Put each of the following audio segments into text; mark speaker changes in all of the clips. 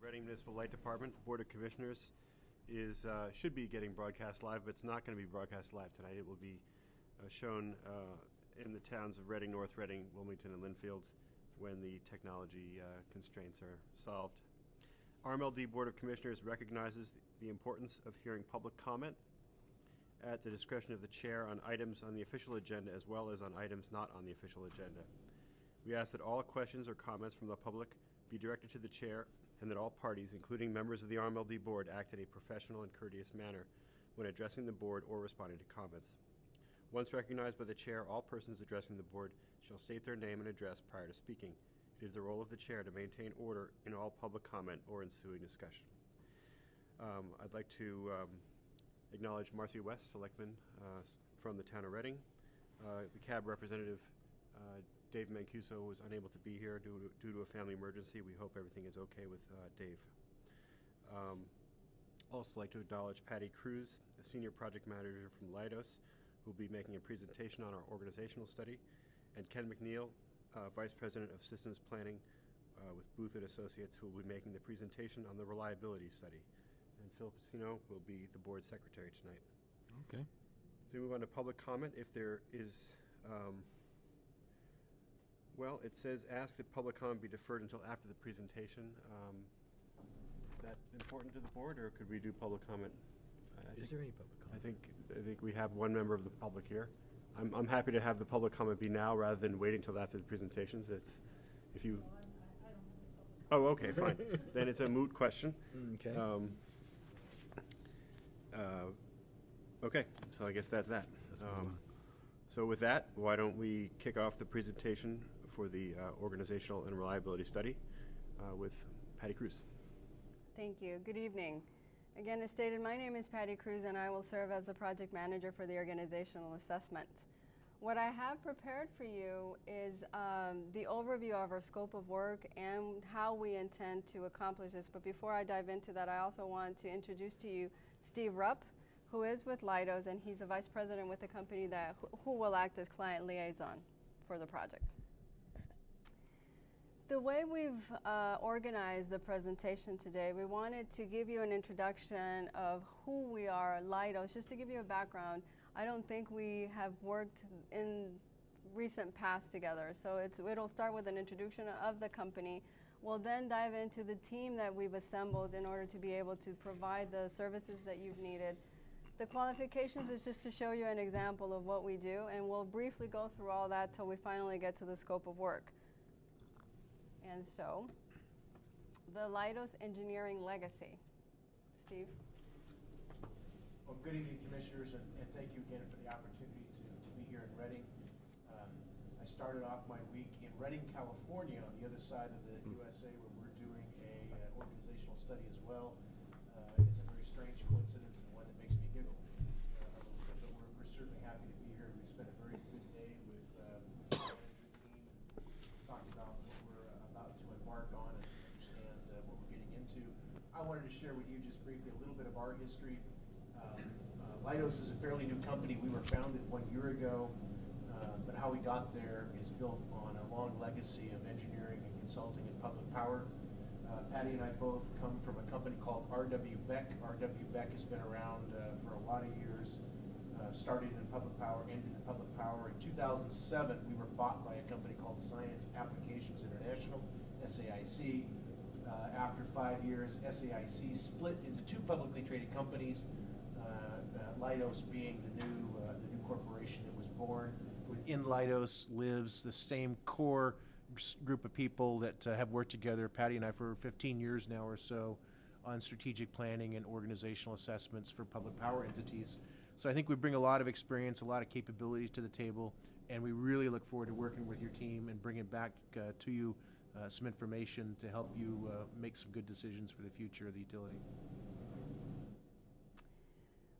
Speaker 1: Reading Municipal Light Department Board of Commissioners should be getting broadcast live, but it's not going to be broadcast live tonight. It will be shown in the towns of Reading, North Reading, Wilmington, and Linfield when the technology constraints are solved. RMLD Board of Commissioners recognizes the importance of hearing public comment at the discretion of the chair on items on the official agenda as well as on items not on the official agenda. We ask that all questions or comments from the public be directed to the chair and that all parties, including members of the RMLD board, act in a professional and courteous manner when addressing the board or responding to comments. Once recognized by the chair, all persons addressing the board shall state their name and address prior to speaking. It is the role of the chair to maintain order in all public comment or ensuing discussion. I'd like to acknowledge Marcy West, Selectman from the town of Reading. The CAB representative, Dave Mancuso, was unable to be here due to a family emergency. We hope everything is okay with Dave. Also like to acknowledge Patty Cruz, a senior project manager from Leidos, who will be making a presentation on our organizational study, and Ken McNeil, Vice President of Systems Planning with Booth & Associates, who will be making the presentation on the reliability study. And Phil Pacino will be the board secretary tonight.
Speaker 2: Okay.
Speaker 1: So we move on to public comment. If there is, well, it says ask that public comment be deferred until after the presentation. Is that important to the board, or could we do public comment?
Speaker 2: Is there any public comment?
Speaker 1: I think we have one member of the public here. I'm happy to have the public comment be now rather than waiting until after the presentations. It's, if you. Oh, okay, fine. Then it's a moot question.
Speaker 2: Okay.
Speaker 1: Okay, so I guess that's that. So with that, why don't we kick off the presentation for the organizational and reliability study with Patty Cruz.
Speaker 3: Thank you. Good evening. Again, as stated, my name is Patty Cruz, and I will serve as the project manager for the organizational assessment. What I have prepared for you is the overview of our scope of work and how we intend to accomplish this. But before I dive into that, I also want to introduce to you Steve Rupp, who is with Leidos, and he's a vice president with the company who will act as client liaison for the project. The way we've organized the presentation today, we wanted to give you an introduction of who we are, Leidos. Just to give you a background, I don't think we have worked in recent past together. So it'll start with an introduction of the company. We'll then dive into the team that we've assembled in order to be able to provide the services that you've needed. The qualifications is just to show you an example of what we do, and we'll briefly go through all that till we finally get to the scope of work. And so, the Leidos engineering legacy. Steve?
Speaker 4: Well, good evening, commissioners, and thank you again for the opportunity to be here in Reading. I started off my week in Reading, California, on the other side of the USA, where we're doing an organizational study as well. It's a very strange coincidence and one that makes me giggle a little bit, but we're certainly happy to be here. We spent a very good day with the management team and talked about what we're about to embark on and understand what we're getting into. I wanted to share with you just briefly a little bit of our history. Leidos is a fairly new company. We were founded 1 year ago, but how we got there is built on a long legacy of engineering and consulting in public power. Patty and I both come from a company called R.W. Beck. R.W. Beck has been around for a lot of years, started in public power, ended in public power. In 2007, we were bought by a company called Science Applications International, SAIC. After 5 years, SAIC split into two publicly traded companies, Leidos being the new corporation that was born. Within Leidos lives the same core group of people that have worked together, Patty and I, for 15 years now or so on strategic planning and organizational assessments for public power entities. So I think we bring a lot of experience, a lot of capabilities to the table, and we really look forward to working with your team and bringing back to you some information to help you make some good decisions for the future of the utility.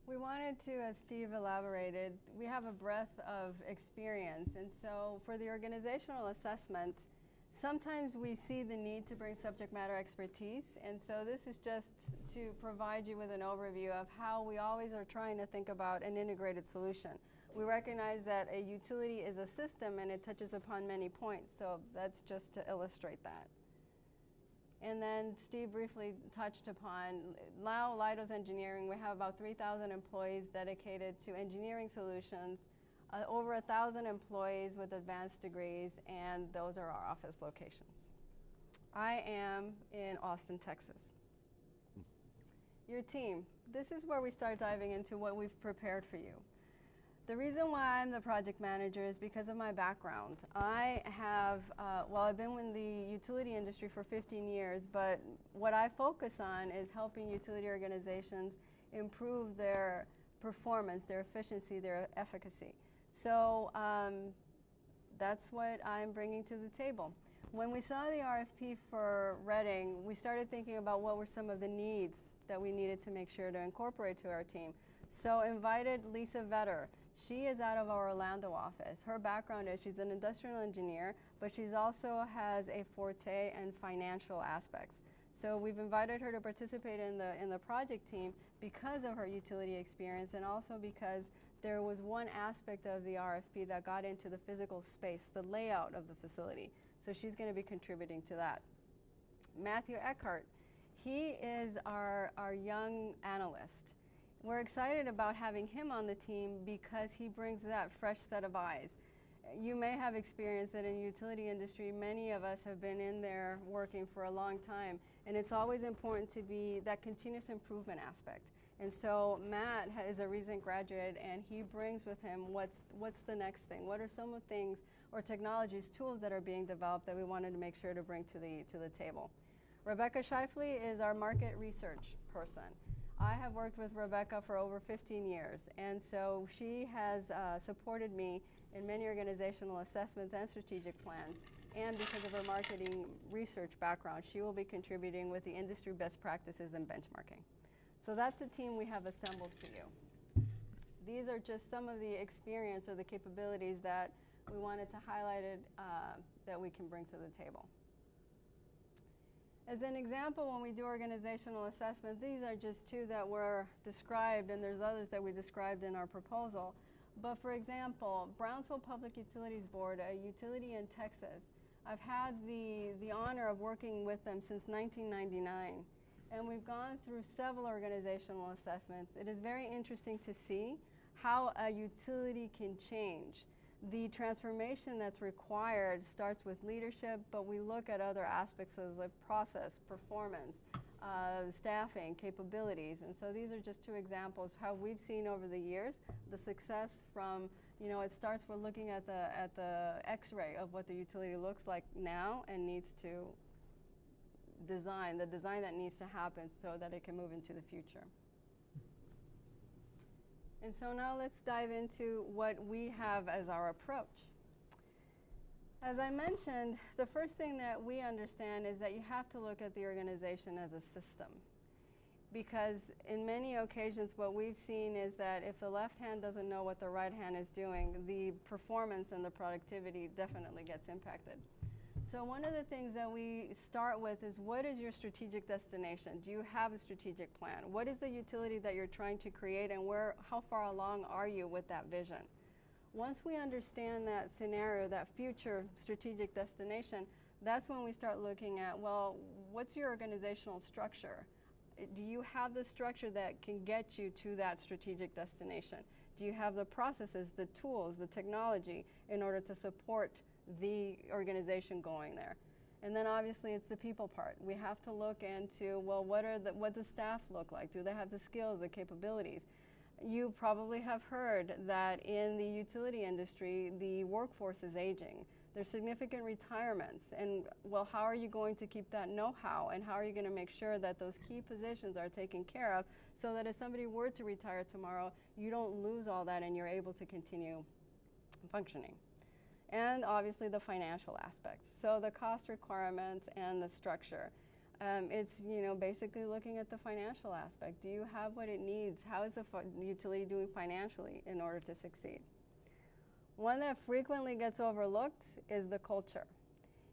Speaker 3: We wanted to, as Steve elaborated, we have a breadth of experience, and so for the organizational assessment, sometimes we see the need to bring subject matter expertise, and so this is just to provide you with an overview of how we always are trying to think about an integrated solution. We recognize that a utility is a system and it touches upon many points, so that's just to illustrate that. And then Steve briefly touched upon, now Leidos Engineering, we have about 3,000 employees dedicated to engineering solutions, over 1,000 employees with advanced degrees, and those are our office locations. I am in Austin, Texas. Your team, this is where we start diving into what we've prepared for you. The reason why I'm the project manager is because of my background. I have, I've been in the utility industry for 15 years, but what I focus on is helping utility organizations improve their performance, their efficiency, their efficacy. So that's what I'm bringing to the table. When we saw the RFP for Reading, we started thinking about what were some of the needs that we needed to make sure to incorporate to our team. So invited Lisa Vetter. She is out of our Orlando office. Her background is she's an industrial engineer, but she's also has a forte in financial aspects. So we've invited her to participate in the project team because of her utility experience, and also because there was one aspect of the RFP that got into the physical space, the layout of the facility. So she's going to be contributing to that. Matthew Eckhart, he is our young analyst. We're excited about having him on the team because he brings that fresh set of eyes. You may have experienced that in the utility industry, many of us have been in there working for a long time, and it's always important to be that continuous improvement aspect. And so Matt is a recent graduate, and he brings with him what's the next thing? What are some of the things or technologies, tools that are being developed that we wanted to make sure to bring to the table? Rebecca Scheifele is our market research person. I have worked with Rebecca for over 15 years, and so she has supported me in many organizational assessments and strategic plans, and because of her marketing research background, she will be contributing with the industry best practices and benchmarking. So that's the team we have assembled for you. These are just some of the experience or the capabilities that we wanted to highlight that we can bring to the table. As an example, when we do organizational assessment, these are just two that were described, and there's others that we described in our proposal. But for example, Brownsville Public Utilities Board, a utility in Texas, I've had the honor of working with them since 1999. And we've gone through several organizational assessments. It is very interesting to see how a utility can change. The transformation that's required starts with leadership, but we look at other aspects of the process, performance, staffing, capabilities. And so these are just two examples how we've seen over the years the success from, it starts with looking at the x-ray of what the utility looks like now and needs to design, the design that needs to happen so that it can move into the future. And so now let's dive into what we have as our approach. As I mentioned, the first thing that we understand is that you have to look at the organization as a system. Because in many occasions what we've seen is that if the left hand doesn't know what the right hand is doing, the performance and the productivity definitely gets impacted. So one of the things that we start with is, what is your strategic destination? Do you have a strategic plan? What is the utility that you're trying to create, and how far along are you with that vision? Once we understand that scenario, that future strategic destination, that's when we start looking at, well, what's your organizational structure? Do you have the structure that can get you to that strategic destination? Do you have the processes, the tools, the technology in order to support the organization going there? And then obviously it's the people part. We have to look into, well, what does staff look like? Do they have the skills, the capabilities? You probably have heard that in the utility industry, the workforce is aging. There's significant retirements, and well, how are you going to keep that know-how, and how are you going to make sure that those key positions are taken care of so that if somebody were to retire tomorrow, you don't lose all that and you're able to continue functioning? And obviously the financial aspects. So the cost requirements and the structure. It's basically looking at the financial aspect. Do you have what it needs? How is the utility doing financially in order to succeed? One that frequently gets overlooked is the culture.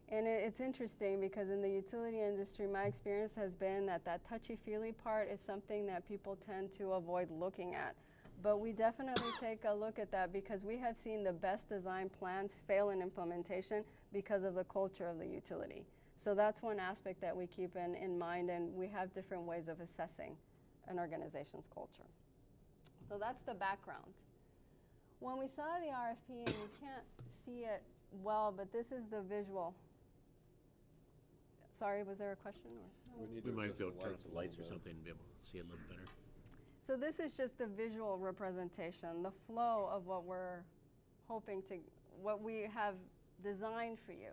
Speaker 3: And it's interesting because in the utility industry, my experience has been that touchy-feely part is something that people tend to avoid looking at. But we definitely take a look at that because we have seen the best design plans fail in implementation because of the culture of the utility. So that's one aspect that we keep in mind, and we have different ways of assessing an organization's culture. So that's the background. When we saw the RFP, and you can't see it well, but this is the visual. Sorry, was there a question? Or?
Speaker 2: We might be able to turn off the lights or something and be able to see it a little better.
Speaker 3: So this is just the visual representation, the flow of what we're hoping to, what we have designed for you.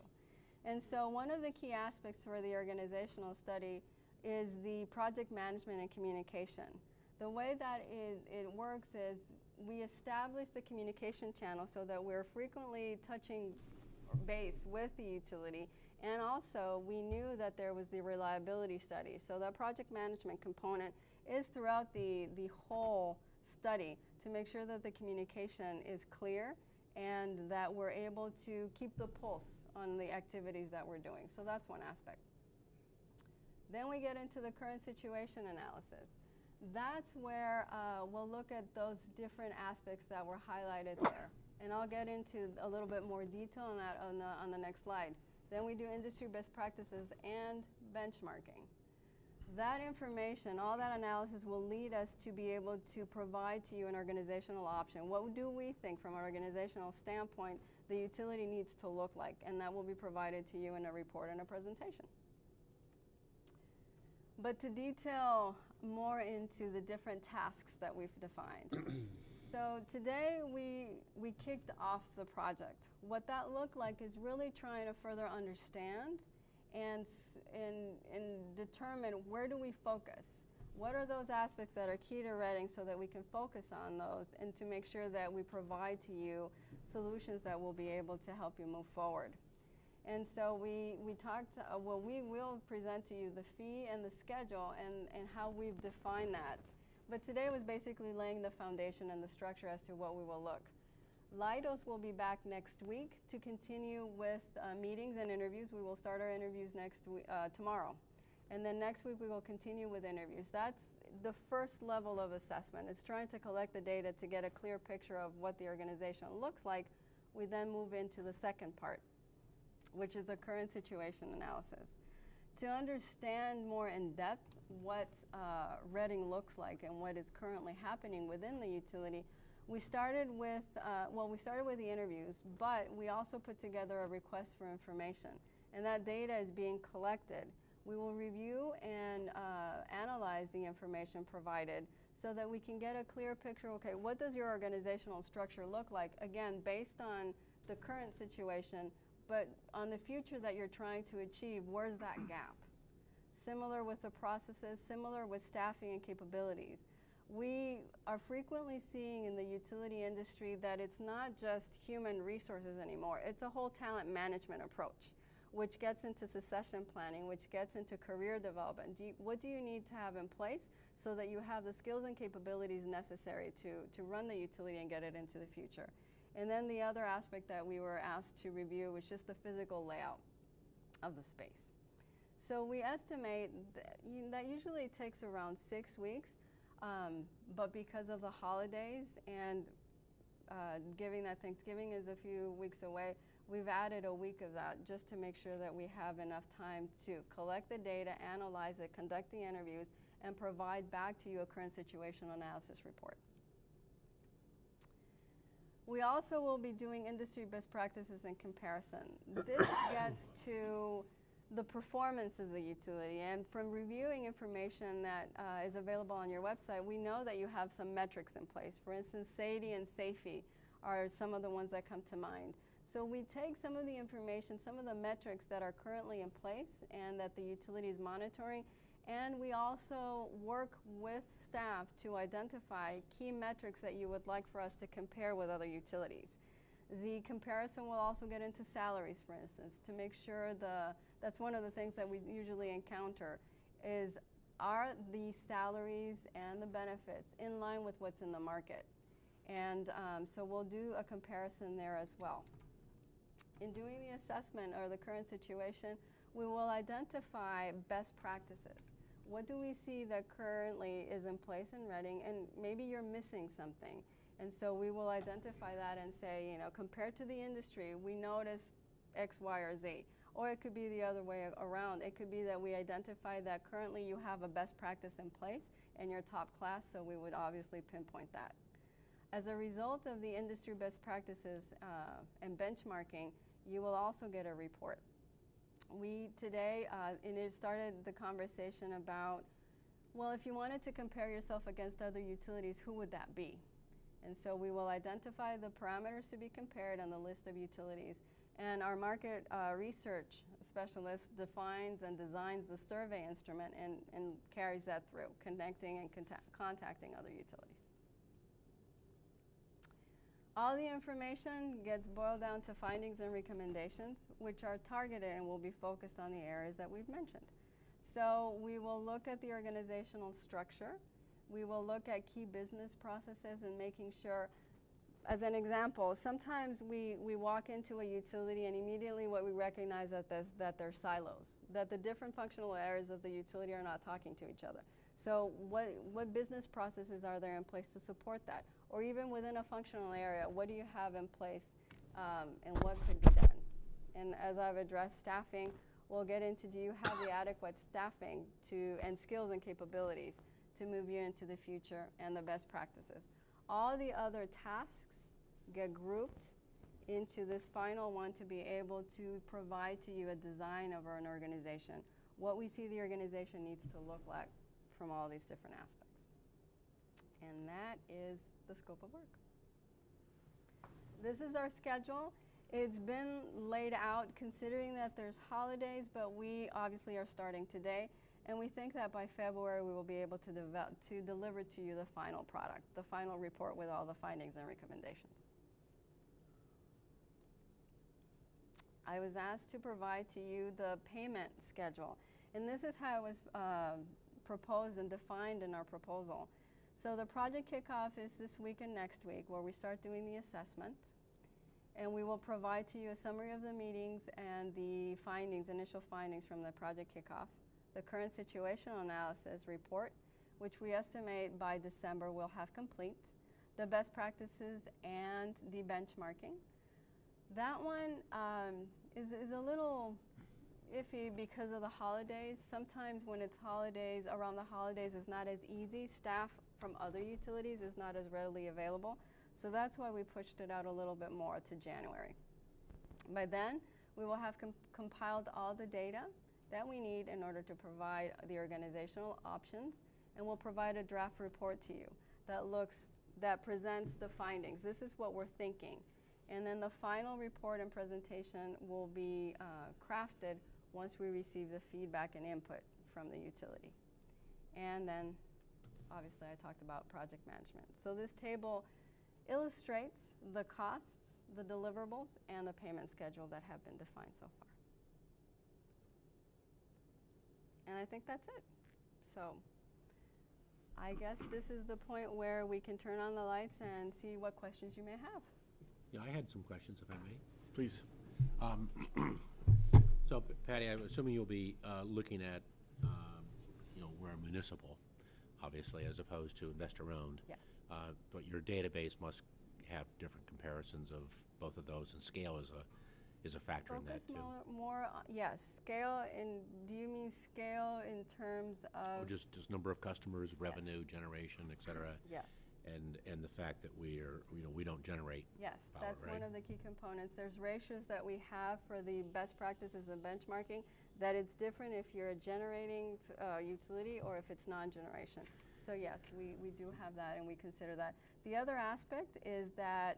Speaker 3: And so one of the key aspects for the organizational study is the project management and communication. The way that it works is we establish the communication channel so that we're frequently touching base with the utility, and also we knew that there was the reliability study. So that project management component is throughout the whole study to make sure that the communication is clear and that we're able to keep the pulse on the activities that we're doing. So that's one aspect. Then we get into the current situation analysis. That's where we'll look at those different aspects that were highlighted there. And I'll get into a little bit more detail on that on the next slide. Then we do industry best practices and benchmarking. That information, all that analysis will lead us to be able to provide to you an organizational option. What do we think from an organizational standpoint the utility needs to look like? And that will be provided to you in a report and a presentation. But to detail more into the different tasks that we've defined. So today we kicked off the project. What that looked like is really trying to further understand and determine where do we focus. What are those aspects that are key to Reading so that we can focus on those and to make sure that we provide to you solutions that will be able to help you move forward. And so we talked, well, we will present to you the fee and the schedule and how we've defined that. But today was basically laying the foundation and the structure as to what we will look. Leidos will be back next week to continue with meetings and interviews. We will start our interviews tomorrow. And then next week we will continue with interviews. That's the first level of assessment. It's trying to collect the data to get a clear picture of what the organization looks like. We then move into the second part, which is the current situation analysis. To understand more in depth what Reading looks like and what is currently happening within the utility, we started with the interviews, but we also put together a request for information. And that data is being collected. We will review and analyze the information provided so that we can get a clear picture, okay, what does your organizational structure look like? Again, based on the current situation, but on the future that you're trying to achieve, where's that gap? Similar with the processes, similar with staffing and capabilities. We are frequently seeing in the utility industry that it's not just human resources anymore. It's a whole talent management approach, which gets into succession planning, which gets into career development. What do you need to have in place so that you have the skills and capabilities necessary to run the utility and get it into the future? And then the other aspect that we were asked to review was just the physical layout of the space. So we estimate that usually takes around 6 weeks, but because of the holidays and given that Thanksgiving is a few weeks away, we've added a week of that just to make sure that we have enough time to collect the data, analyze it, conduct the interviews, and provide back to you a current situational analysis report. We also will be doing industry best practices in comparison. This gets to the performance of the utility, and from reviewing information that is available on your website, we know that you have some metrics in place. For instance, SAIDI and SAFE are some of the ones that come to mind. So we take some of the information, some of the metrics that are currently in place and that the utility is monitoring, and we also work with staff to identify key metrics that you would like for us to compare with other utilities. The comparison will also get into salaries, for instance, to make sure that's one of the things that we usually encounter is, are the salaries and the benefits in line with what's in the market? And so we'll do a comparison there as well. In doing the assessment or the current situation, we will identify best practices. What do we see that currently is in place in Reading, and maybe you're missing something? And so we will identify that and say, compared to the industry, we notice X, Y, or Z. Or it could be the other way around. It could be that we identify that currently you have a best practice in place and you're top class, so we would obviously pinpoint that. As a result of the industry best practices and benchmarking, you will also get a report. We today, and it started the conversation about, well, if you wanted to compare yourself against other utilities, who would that be? And so we will identify the parameters to be compared on the list of utilities. And our market research specialist defines and designs the survey instrument and carries that through, connecting and contacting other utilities. All the information gets boiled down to findings and recommendations, which are targeted and will be focused on the areas that we've mentioned. So we will look at the organizational structure. We will look at key business processes and making sure, as an example, sometimes we walk into a utility and immediately what we recognize that they're silos, that the different functional areas of the utility are not talking to each other. So what business processes are there in place to support that? Or even within a functional area, what do you have in place and what could be done? And as I've addressed staffing, we'll get into, do you have the adequate staffing and skills and capabilities to move you into the future and the best practices? All the other tasks get grouped into this final one to be able to provide to you a design of an organization, what we see the organization needs to look like from all these different aspects. And that is the scope of work. This is our schedule. It's been laid out considering that there's holidays, but we obviously are starting today. And we think that by February we will be able to deliver to you the final product, the final report with all the findings and recommendations. I was asked to provide to you the payment schedule. And this is how it was proposed and defined in our proposal. So the project kickoff is this week and next week where we start doing the assessment. And we will provide to you a summary of the meetings and the findings, initial findings from the project kickoff. The current situational analysis report, which we estimate by December we'll have complete, the best practices and the benchmarking. That one is a little iffy because of the holidays. Sometimes when it's holidays, around the holidays, it's not as easy. Staff from other utilities is not as readily available. So that's why we pushed it out a little bit more to January. By then, we will have compiled all the data that we need in order to provide the organizational options, and we'll provide a draft report to you that presents the findings. This is what we're thinking. And then the final report and presentation will be crafted once we receive the feedback and input from the utility. And then, obviously, I talked about project management. So this table illustrates the costs, the deliverables, and the payment schedule that have been defined so far. And I think that's it. So I guess this is the point where we can turn on the lights and see what questions you may have.
Speaker 2: Yeah, I had some questions, if I may.
Speaker 1: Please.
Speaker 2: So, Patty, I'm assuming you'll be looking at, we're a municipal, obviously, as opposed to investor-owned.
Speaker 3: Yes.
Speaker 2: But your database must have different comparisons of both of those, and scale is a factor in that, too.
Speaker 3: Yes, scale, and do you mean scale in terms of?
Speaker 2: Or just number of customers, revenue generation, et cetera.
Speaker 3: Yes.
Speaker 2: And the fact that we don't generate
Speaker 3: Yes,
Speaker 2: power,
Speaker 3: that's
Speaker 2: right?
Speaker 3: one of the key components. There's ratios that we have for the best practices and benchmarking that it's different if you're a generating utility or if it's non-generation. So yes, we do have that and we consider that. The other aspect is that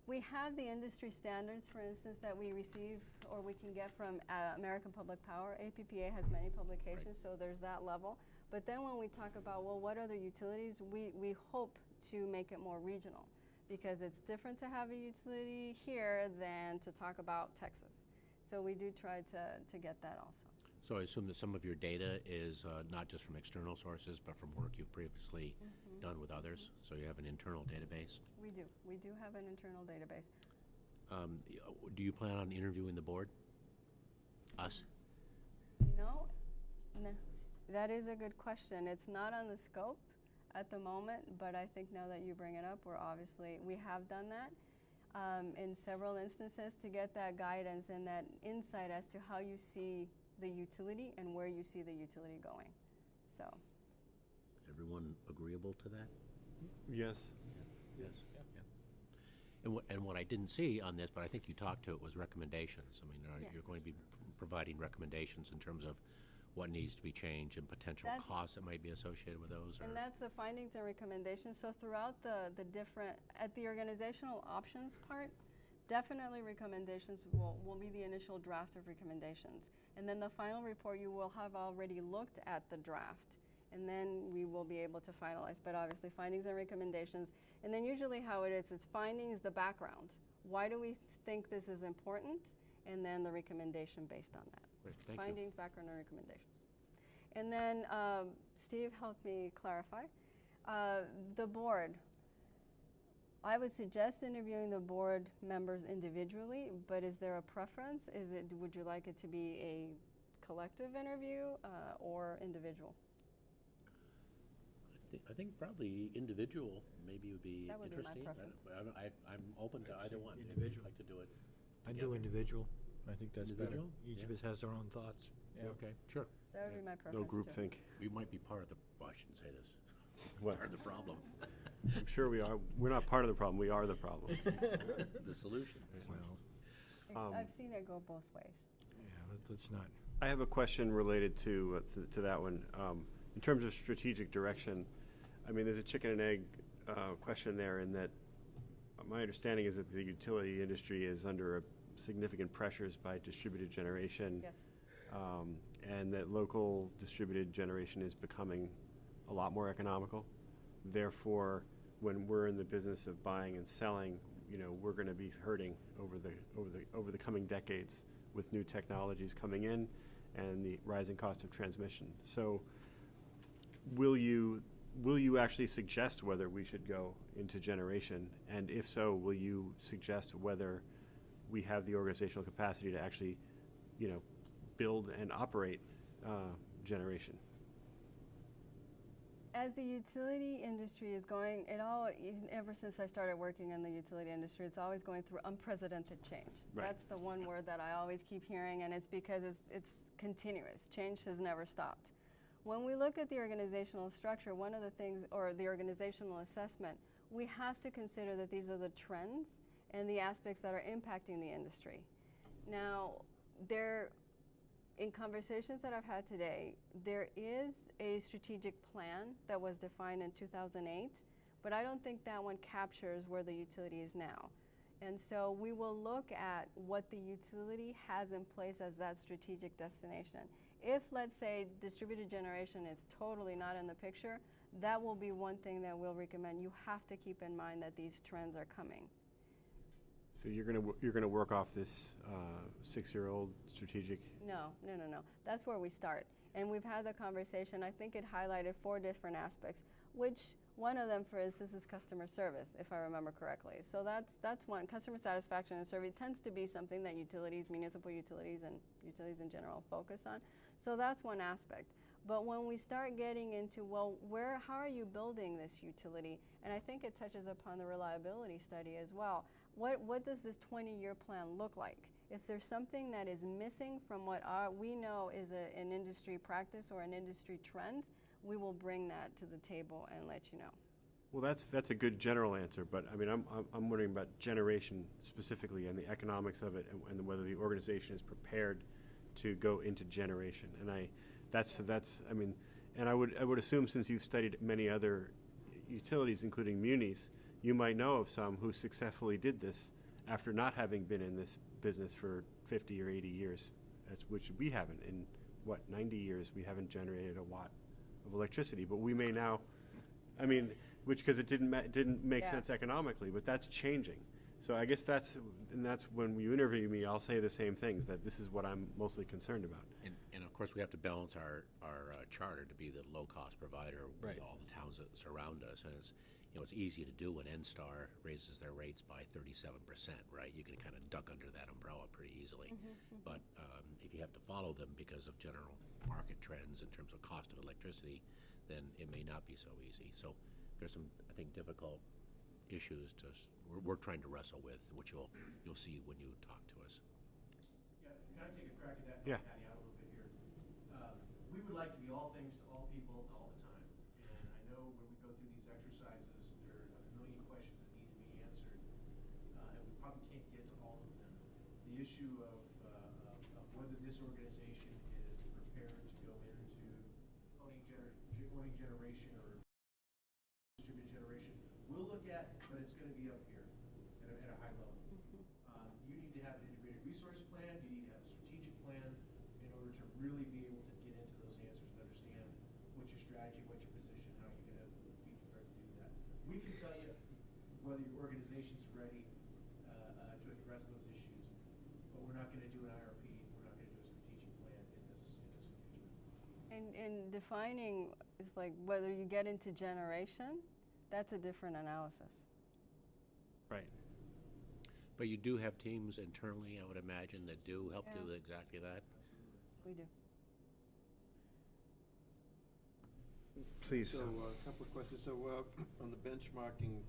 Speaker 3: we have the industry standards, for instance, that we receive or we can get from American Public Power. APPA has many publications,
Speaker 2: Right.
Speaker 3: so there's that level. But then when we talk about, well, what other utilities, we hope to make it more regional because it's different to have a utility here than to talk about Texas. So we do try to get that also.
Speaker 2: So I assume that some of your data is not just from external sources, but from work you've previously done with others. So you have an internal database.
Speaker 3: We do. We do have an internal database.
Speaker 2: Do you plan on interviewing the board? Us?
Speaker 3: No. That is a good question. It's not on the scope at the moment, but I think now that you bring it up, we have done that. in several instances to get that guidance and that insight as to how you see the utility and where you see the utility going. So,
Speaker 2: Everyone agreeable to that?
Speaker 1: Yes.
Speaker 2: Yes. Yeah. And what I didn't see on this, but I think you talked to it, was recommendations. I mean,
Speaker 3: Yes.
Speaker 2: you're going to be providing recommendations in terms of what needs to be changed and potential
Speaker 3: That's-
Speaker 2: costs that might be associated with those?
Speaker 3: and that's the findings and recommendations. So throughout the different, at the organizational options part, definitely recommendations will be the initial draft of recommendations. And then the final report, you will have already looked at the draft. And then we will be able to finalize. But obviously, findings and recommendations. And then usually how it is, it's findings, the background. Why do we think this is important? And then the recommendation based on that.
Speaker 2: Great, thank you.
Speaker 3: Findings, background, and recommendations. And then Steve helped me clarify. The board. I would suggest interviewing the board members individually, but is there a preference? Would you like it to be a collective interview or individual?
Speaker 2: I think probably individual maybe would be
Speaker 3: That would be my
Speaker 2: interesting.
Speaker 3: preference.
Speaker 2: I'm open to either one. If you'd
Speaker 5: Individual.
Speaker 2: like to do it.
Speaker 5: I
Speaker 2: together.
Speaker 5: do individual. I think that's better.
Speaker 2: Individual?
Speaker 5: Each of
Speaker 2: Yeah.
Speaker 5: us has our own thoughts.
Speaker 2: Okay, sure.
Speaker 3: That would be my preference.
Speaker 1: No group
Speaker 3: too.
Speaker 1: think.
Speaker 2: We might be part of the, well, I shouldn't say this,
Speaker 1: What?
Speaker 2: part of the problem,
Speaker 1: I'm sure we are. We're not part of the problem. We are the problem.
Speaker 2: the solution.
Speaker 5: Well,
Speaker 3: I've seen it go both ways.
Speaker 5: yeah, let's not.
Speaker 1: I have a question related to that one. In terms of strategic direction, I mean, there's a chicken and egg question there in that my understanding is that the utility industry is under significant pressures by distributed generation.
Speaker 3: Yes.
Speaker 1: And that local distributed generation is becoming a lot more economical. Therefore, when we're in the business of buying and selling, we're going to be hurting over the coming decades with new technologies coming in and the rising cost of transmission. So, will you actually suggest whether we should go into generation? And if so, will you suggest whether we have the organizational capacity to actually, build and operate generation?
Speaker 3: As the utility industry is going, ever since I started working in the utility industry, it's always going through unprecedented change.
Speaker 1: Right.
Speaker 3: That's the one word that I always keep hearing, and it's because it's continuous. Change has never stopped. When we look at the organizational structure, one of the things, or the organizational assessment, we have to consider that these are the trends and the aspects that are impacting the industry. Now, in conversations that I've had today, there is a strategic plan that was defined in 2008, but I don't think that one captures where the utility is now. And so we will look at what the utility has in place as that strategic destination. If, let's say, distributed generation is totally not in the picture, that will be one thing that we'll recommend. You have to keep in mind that these trends are coming.
Speaker 1: So you're gonna work off this 6-year-old strategic.
Speaker 3: No. That's where we start. And we've had the conversation. I think it highlighted 4 different aspects, which one of them, for instance, is customer service, if I remember correctly. So that's one. Customer satisfaction and survey tends to be something that utilities, municipal utilities, and utilities in general focus on. So that's one aspect. But when we start getting into, well, how are you building this utility? And I think it touches upon the reliability study as well. What does this 20-year plan look like? If there's something that is missing from what we know is an industry practice or an industry trend, we will bring that to the table and let you know.
Speaker 1: Well, that's a good general answer, but I mean, I'm wondering about generation specifically and the economics of it, and whether the organization is prepared to go into generation. And I would assume, since you've studied many other utilities, including munis, you might know of some who successfully did this after not having been in this business for 50 or 80 years, which we haven't. In 90 years, we haven't generated a watt of electricity, but we may now. I mean, because it didn't make
Speaker 3: Yeah.
Speaker 1: sense economically, but that's changing. So I guess that's when you interview me, I'll say the same things, that this is what I'm mostly concerned about.
Speaker 2: And of course, we have to balance our charter to be the low-cost provider
Speaker 1: Right.
Speaker 2: with all the towns that surround us. And it's easy to do when NSTAR raises their rates by 37%, right? You can kind of duck under that umbrella pretty easily. But if you have to follow them because of general market trends in terms of cost of electricity, then it may not be so easy. So there's some, I think, difficult issues we're trying to wrestle with, which you'll see when you talk to us.
Speaker 4: Yeah, can I take a crack at that?
Speaker 1: Yeah.
Speaker 4: Patty out a little bit here. We would like to be all things to all people all the time. And I know when we go through these exercises, there are a million questions that need to be answered. And we probably can't get to all of them. The issue of whether this organization is prepared to go into owning generation or distributed generation, we'll look at, but it's going to be up here at a high level. You need to have an integrated resource plan. You need to have a strategic plan in order to really be able to get into those answers and understand what's your strategy, what's your position, how you're going to be prepared to do that. We can tell you whether your organization's ready to address those issues, but we're not going to do an IRP. We're not going to do a strategic plan in this engagement.
Speaker 3: And defining is like whether you get into generation, that's a different analysis.
Speaker 1: Right.
Speaker 2: But you do have teams internally, I would imagine, that do help do exactly that.
Speaker 3: We do.
Speaker 1: Please.
Speaker 6: So a couple of questions. So on the benchmarking,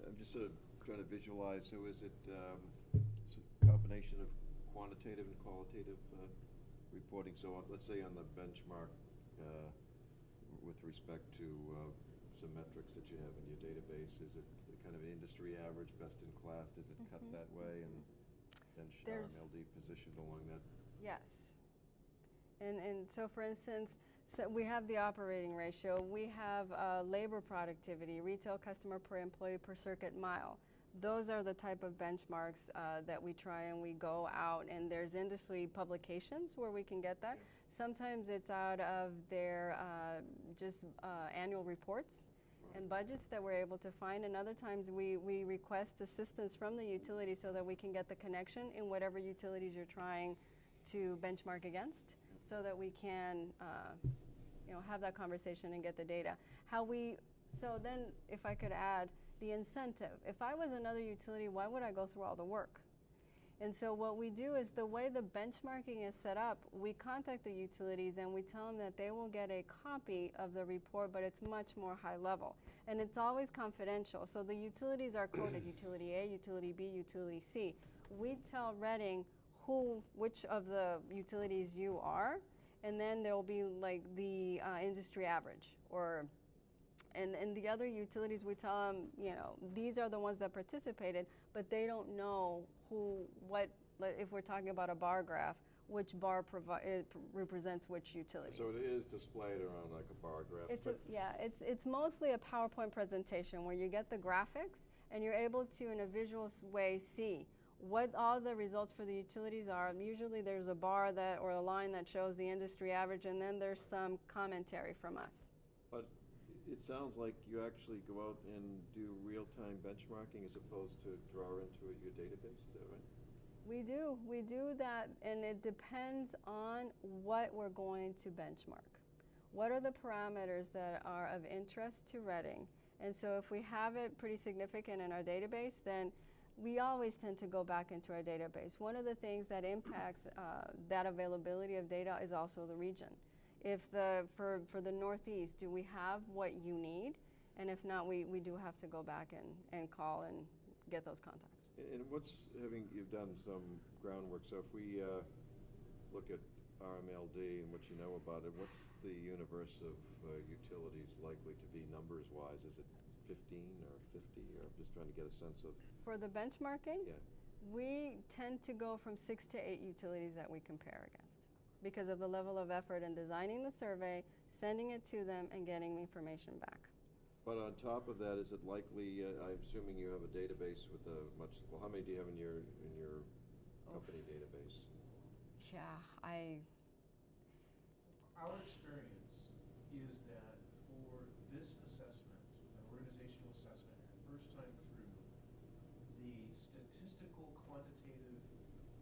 Speaker 6: I'm just sort of trying to visualize. So is it a combination of quantitative and qualitative reporting? So let's say on the benchmark with respect to some metrics that you have in your database, is it kind of industry average, best in class? Does it cut that way, and then RMLD positioned along that?
Speaker 3: Yes. And so for instance, so we have the operating ratio, we have labor productivity, retail customer per employee per circuit mile. Those are the type of benchmarks that we try and we go out, and there's industry publications where we can get that. Sometimes it's out of their annual reports and budgets that we're able to find, and other times we request assistance from the utility so that we can get the connection in whatever utilities you're trying to benchmark against, so that we can have that conversation and get the data. So then, if I could add, the incentive. If I was another utility, why would I go through all the work? And so what we do is, the way the benchmarking is set up, we contact the utilities and we tell them that they will get a copy of the report, but it's much more high level. And it's always confidential. So the utilities are quoted, utility A, utility B, utility C. We tell Reading which of the utilities you are, and then there will be like the industry average, and the other utilities, we tell them, these are the ones that participated, but they don't know if we're talking about a bar graph, which bar represents which utility.
Speaker 6: So it is displayed around like a bar graph.
Speaker 3: It's mostly a PowerPoint presentation where you get the graphics and you're able to, in a visual way, see what all the results for the utilities are. Usually there's a bar or a line that shows the industry average, and then there's some commentary from us.
Speaker 6: But it sounds like you actually go out and do real-time benchmarking as opposed to draw into your database. Is that right?
Speaker 3: We do that, and it depends on what we're going to benchmark. What are the parameters that are of interest to Reading? And so if we have it pretty significant in our database, then we always tend to go back into our database. One of the things that impacts that availability of data is also the region. If for the Northeast, do we have what you need? And if not, we do have to go back and call and get those contacts.
Speaker 6: And you've done some groundwork, so if we look at RMLD and what you know about it, what's the universe of utilities likely to be numbers-wise? Is it 15 or 50, or I'm just trying to get a sense of...
Speaker 3: For the benchmarking?
Speaker 6: Yeah.
Speaker 3: We tend to go from 6 to 8 utilities that we compare against because of the level of effort in designing the survey, sending it to them, and getting the information back.
Speaker 6: But on top of that, is it likely, I'm assuming you have a database with how many do you have in your company database?
Speaker 3: Yeah,
Speaker 4: Our experience is that for this assessment, an organizational assessment, first time through, the statistical quantitative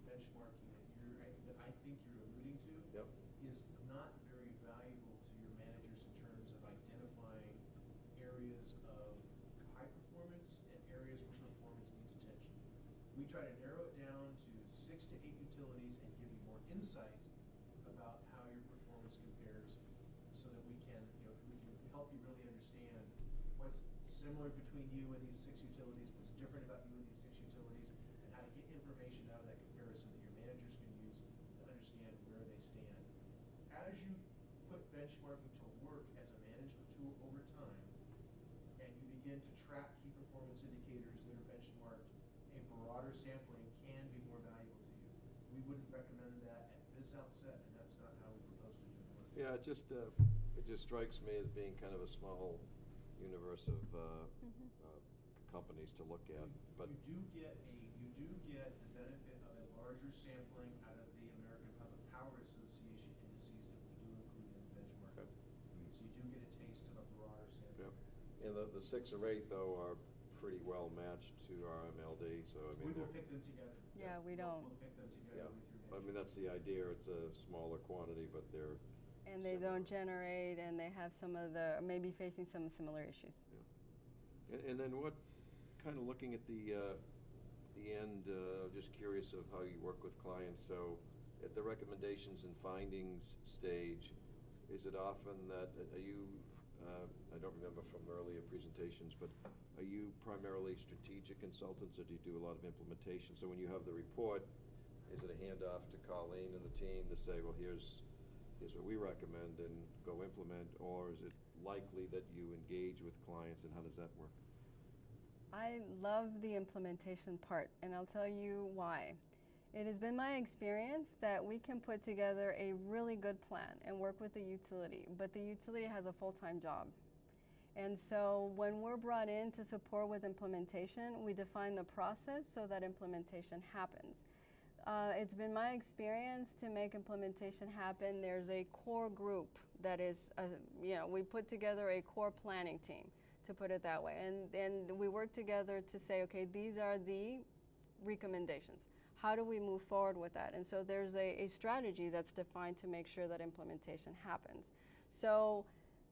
Speaker 4: benchmarking that I think you're alluding to is not very valuable to your managers in terms of identifying areas of high performance and areas where performance needs attention. We try to narrow it down to 6 to 8 utilities and give you more insight about how your performance compares, so that we can help you really understand what's similar between you and these 6 utilities, what's different about you and these 6 utilities, and how to get information out of that comparison that your managers can use to understand where they stand. As you put benchmarking to work as a management tool over time, and you begin to track key performance indicators that are benchmarked, a broader sampling can be more valuable to you. We wouldn't recommend that at this outset, and that's not how we propose to do the work.
Speaker 6: Yeah, it just strikes me as being kind of a small universe of companies to look at, but.
Speaker 4: You do get the benefit of a larger sampling out of the American Public Power Association indices that we do include in the benchmark.
Speaker 6: Okay.
Speaker 4: So you do get a taste of a broader sampling.
Speaker 6: Yep. And the 6 or 8 though are pretty well matched to RMLD, so I mean.
Speaker 4: We will pick them together.
Speaker 3: Yeah, we don't.
Speaker 4: We'll pick them together
Speaker 6: Yeah,
Speaker 4: with your
Speaker 6: I mean, that's the idea, it's a smaller quantity, but they're.
Speaker 3: And they
Speaker 6: similar.
Speaker 3: don't generate, and they have some of the, maybe facing some similar issues.
Speaker 6: And then what, kind of looking at the end, just curious of how you work with clients. So at the recommendations and findings stage, is it often that, are you, I don't remember from earlier presentations, but are you primarily strategic consultants or do you do a lot of implementation? So when you have the report, is it a handoff to Colleen and the team to say, well, here's what we recommend and go implement, or is it likely that you engage with clients, and how does that work?
Speaker 3: I love the implementation part, and I'll tell you why. It has been my experience that we can put together a really good plan and work with the utility, but the utility has a full-time job. And so when we're brought in to support with implementation, we define the process so that implementation happens. It's been my experience to make implementation happen. There's a core group that is, we put together a core planning team, to put it that way. And we work together to say, okay, these are the recommendations. How do we move forward with that? And so there's a strategy that's defined to make sure that implementation happens. So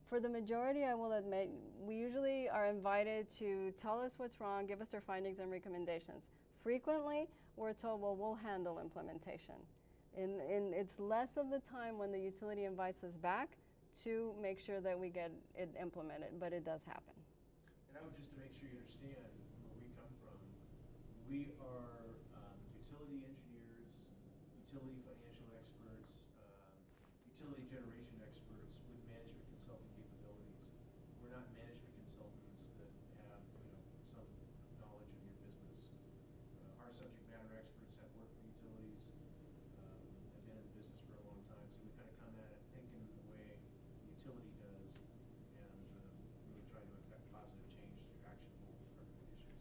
Speaker 3: for the majority, I will admit, we usually are invited to tell us what's wrong, give us their findings and recommendations. Frequently, we're told, well, we'll handle implementation. And it's less of the time when the utility invites us back to make sure that we get it implemented, but it does happen.
Speaker 4: And I would just to make sure you understand where we come from, we are utility engineers, utility financial experts, utility generation experts with management consulting capabilities. We're not management consultants that have, some knowledge of your business. Our subject matter experts have worked for utilities, have been in the business for a long time, so we kind of come at it thinking the way the utility does, and really try to affect positive change through actionable recommendations.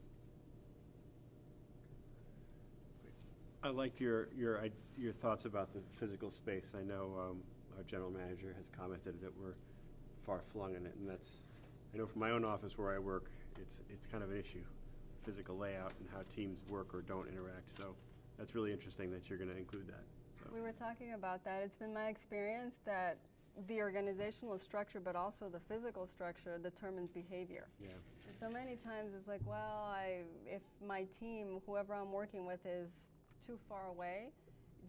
Speaker 1: I liked your thoughts about the physical space. I know our general manager has commented that we're far flung in it, and that's, I know from my own office where I work, it's kind of an issue, physical layout and how teams work or don't interact. So that's really interesting that you're going to include that. So.
Speaker 3: We were talking about that. It's been my experience that the organizational structure, but also the physical structure, determines behavior.
Speaker 1: Yeah.
Speaker 3: And so many times it's like, well, if my team, whoever I'm working with, is too far away,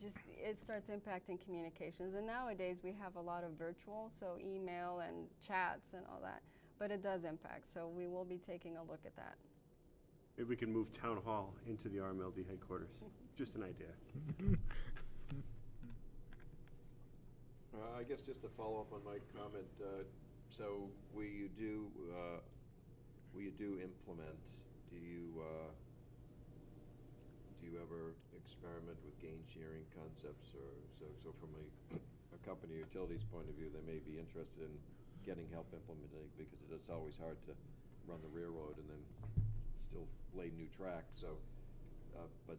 Speaker 3: it starts impacting communications. And nowadays we have a lot of virtual, so email and chats and all that, but it does impact. So we will be taking a look at that.
Speaker 1: Maybe we can move town hall into the RMLD headquarters. Just an idea.
Speaker 6: I guess just to follow up on my comment, so will you do implement? Do you ever experiment with gain sharing concepts, or so from a company utilities point of view, they may be interested in getting help implementing, because it's always hard to run the railroad and then still lay new tracks. So, but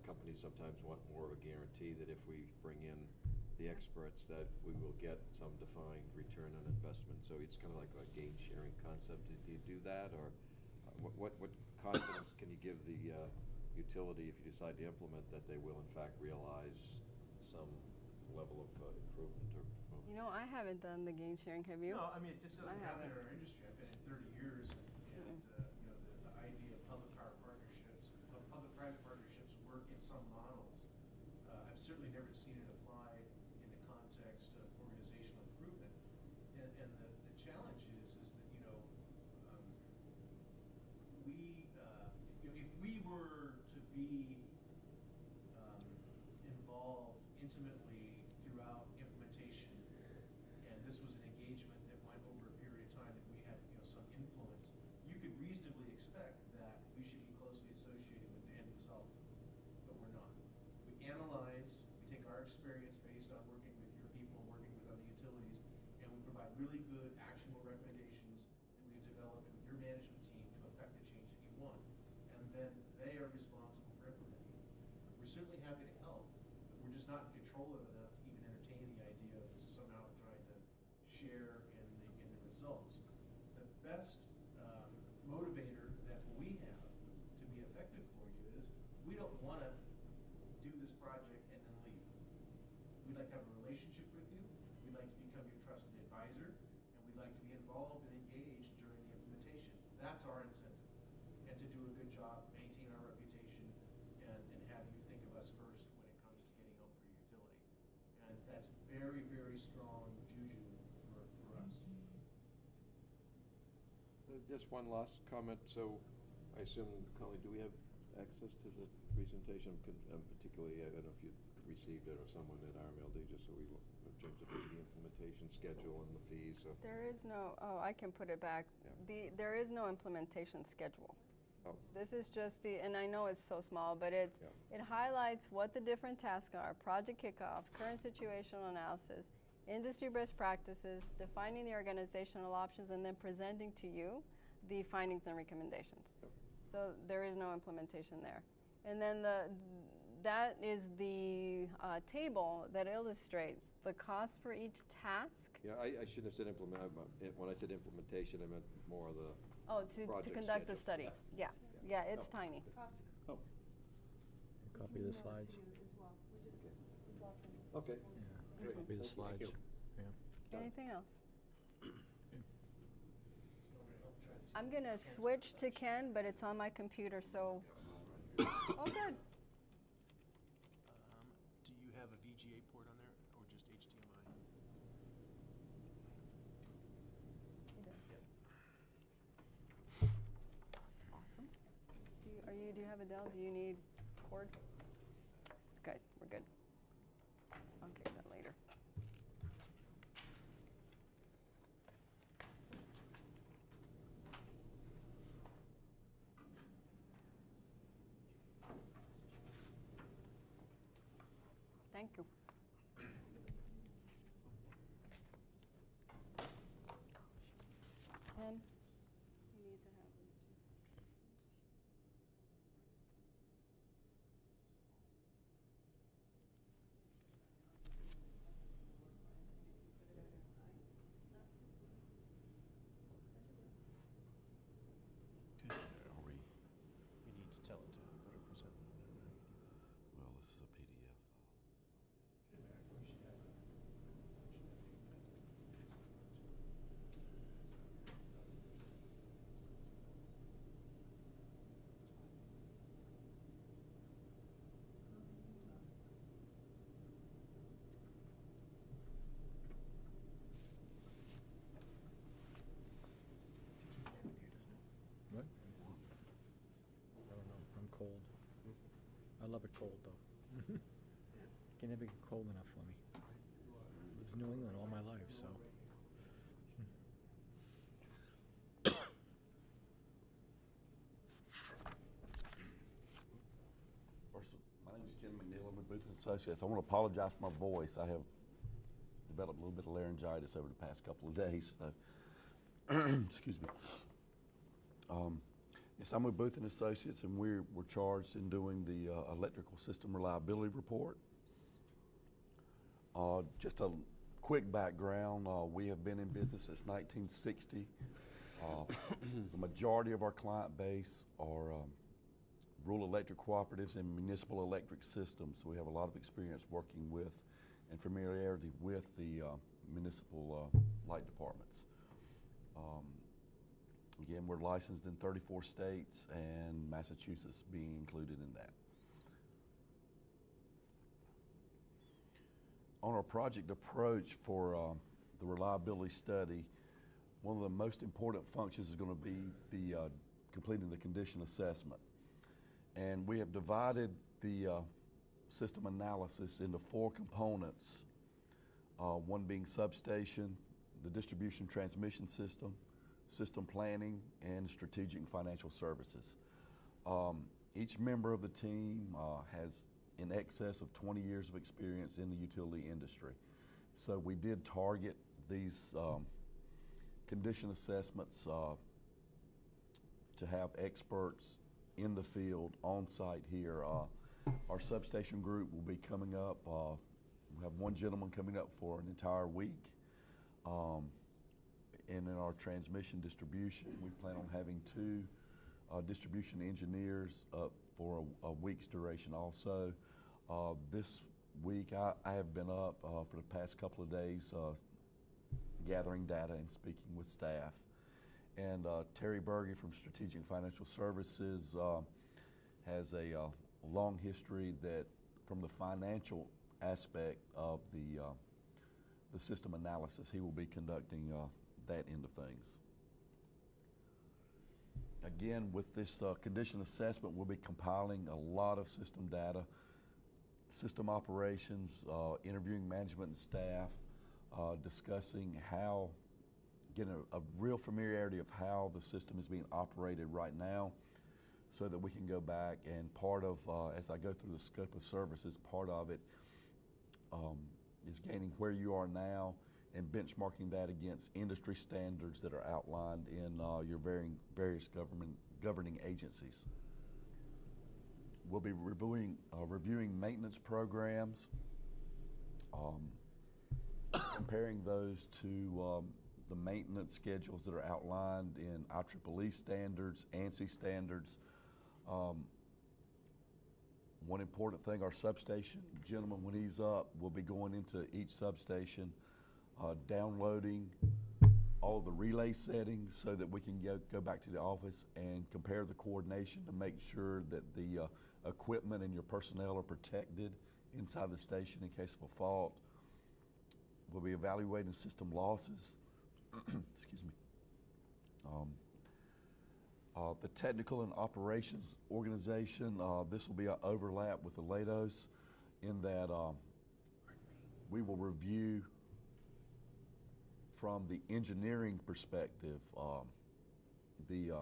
Speaker 6: companies sometimes want more of a guarantee that if we bring in the experts, that we will get some defined return on investment. So it's kind of like a gain sharing concept. Do you do that, or what confidence can you give the utility if you decide to implement that they will in fact realize some level of improvement or performance?
Speaker 3: I haven't done the gain sharing. Have you?
Speaker 4: No, I mean, it just doesn't
Speaker 3: I
Speaker 4: happen in
Speaker 3: haven't.
Speaker 4: our industry. I've been in 30 years, and the idea of public-private partnerships work in some models. I've certainly never seen it applied in the context of organizational improvement. And the challenge is that, really good actionable recommendations that we've developed with your management team to affect the change that you want. And then they are responsible for implementing it. We're certainly happy to help, but we're just not in control of it enough to even entertain the idea of somehow trying to share in the results. The best motivator that we have to be effective for you is we don't want to do this project and then leave. We'd like to have a relationship with you. We'd like to become your trusted advisor, and we'd like to be involved and engaged during the implementation. That's our incentive. And to do a good job, maintain our reputation, and have you think of us first when it comes to getting help for your utility. And that's very, very strong juju for us.
Speaker 6: Just one last comment. So I assume, Colleen, do we have access to the presentation? Particularly, I don't know if you received it or someone at RMLD, just so we will, in terms of the implementation schedule and the fees. So.
Speaker 3: There is no, oh, I can put it back.
Speaker 6: Yeah.
Speaker 3: There is no implementation schedule.
Speaker 6: Oh.
Speaker 3: This is just and I know it's so small, but it highlights what the different tasks are: project kickoff, current situational analysis, industry best practices, defining the organizational options, and then presenting to you the findings and recommendations. So there is no implementation there. And then that is the table that illustrates the cost for each task.
Speaker 6: Yeah, I shouldn't have said implement. When I said implementation, I meant more of the.
Speaker 3: Oh, to conduct the study. Yeah, it's tiny.
Speaker 6: Oh.
Speaker 5: Copy the slides.
Speaker 6: Okay.
Speaker 5: Yeah.
Speaker 6: Great.
Speaker 5: Copy the
Speaker 6: Thank
Speaker 5: slides.
Speaker 6: you.
Speaker 5: Yeah.
Speaker 3: Anything else? I'm going to switch to Ken, but it's on my computer, so. Oh, good.
Speaker 4: Do you have a VGA port on there, or just HDMI?
Speaker 3: Awesome. Do you have a Dell? Do you need cord? Okay, we're good. I'll get that later. Thank you. Pen, you need to have this too.
Speaker 7: Are we,
Speaker 4: We need to tell it to put a present on there, right?
Speaker 7: well, this is a PDF file.
Speaker 4: We should have a
Speaker 5: What? I don't know. I'm cold. I love it cold, though. Can never get cold enough for me. Lived in New England all my life, so.
Speaker 7: First, my name is Ken McNeil. I'm with Booth & Associates. I want to apologize for my voice. I have developed a little bit of laryngitis over the past couple of days. So excuse me. Yes, I'm with Booth & Associates, and we're charged in doing the electrical system reliability report. Just a quick background, we have been in business since 1960. The majority of our client base are rural electric cooperatives and municipal electric systems. So we have a lot of experience working with and familiarity with the municipal light departments. Again, we're licensed in 34 states, and Massachusetts being included in that. On our project approach for the reliability study, one of the most important functions is going to be the completing the condition assessment. And we have divided the system analysis into 4 components, one being substation, the distribution transmission system, system planning, and strategic and financial services. Each member of the team has in excess of 20 years of experience in the utility industry. So we did target these condition assessments, to have experts in the field, on site here. Our substation group will be coming up. We have one gentleman coming up for an entire week. And in our transmission distribution, we plan on having two distribution engineers up for a week's duration also. This week, I have been up for the past couple of days gathering data and speaking with staff. And Terry Berge from Strategic Financial Services has a long history that from the financial aspect of the system analysis, he will be conducting that end of things. Again, with this condition assessment, we'll be compiling a lot of system data, system operations, interviewing management and staff, discussing how, getting a real familiarity of how the system is being operated right now, so that we can go back and part of, as I go through the scope of services, part of it is gaining where you are now and benchmarking that against industry standards that are outlined in your various governing agencies. We'll be reviewing maintenance programs, comparing those to the maintenance schedules that are outlined in IEEE standards, ANSI standards. One important thing, our substation gentleman, when he's up, will be going into each substation, downloading all of the relay settings so that we can go back to the office and compare the coordination to make sure that the equipment and your personnel are protected inside the station in case of a fault. We'll be evaluating system losses. Excuse me. The technical and operations organization, this will be an overlap with the LADOS in that we will review from the engineering perspective the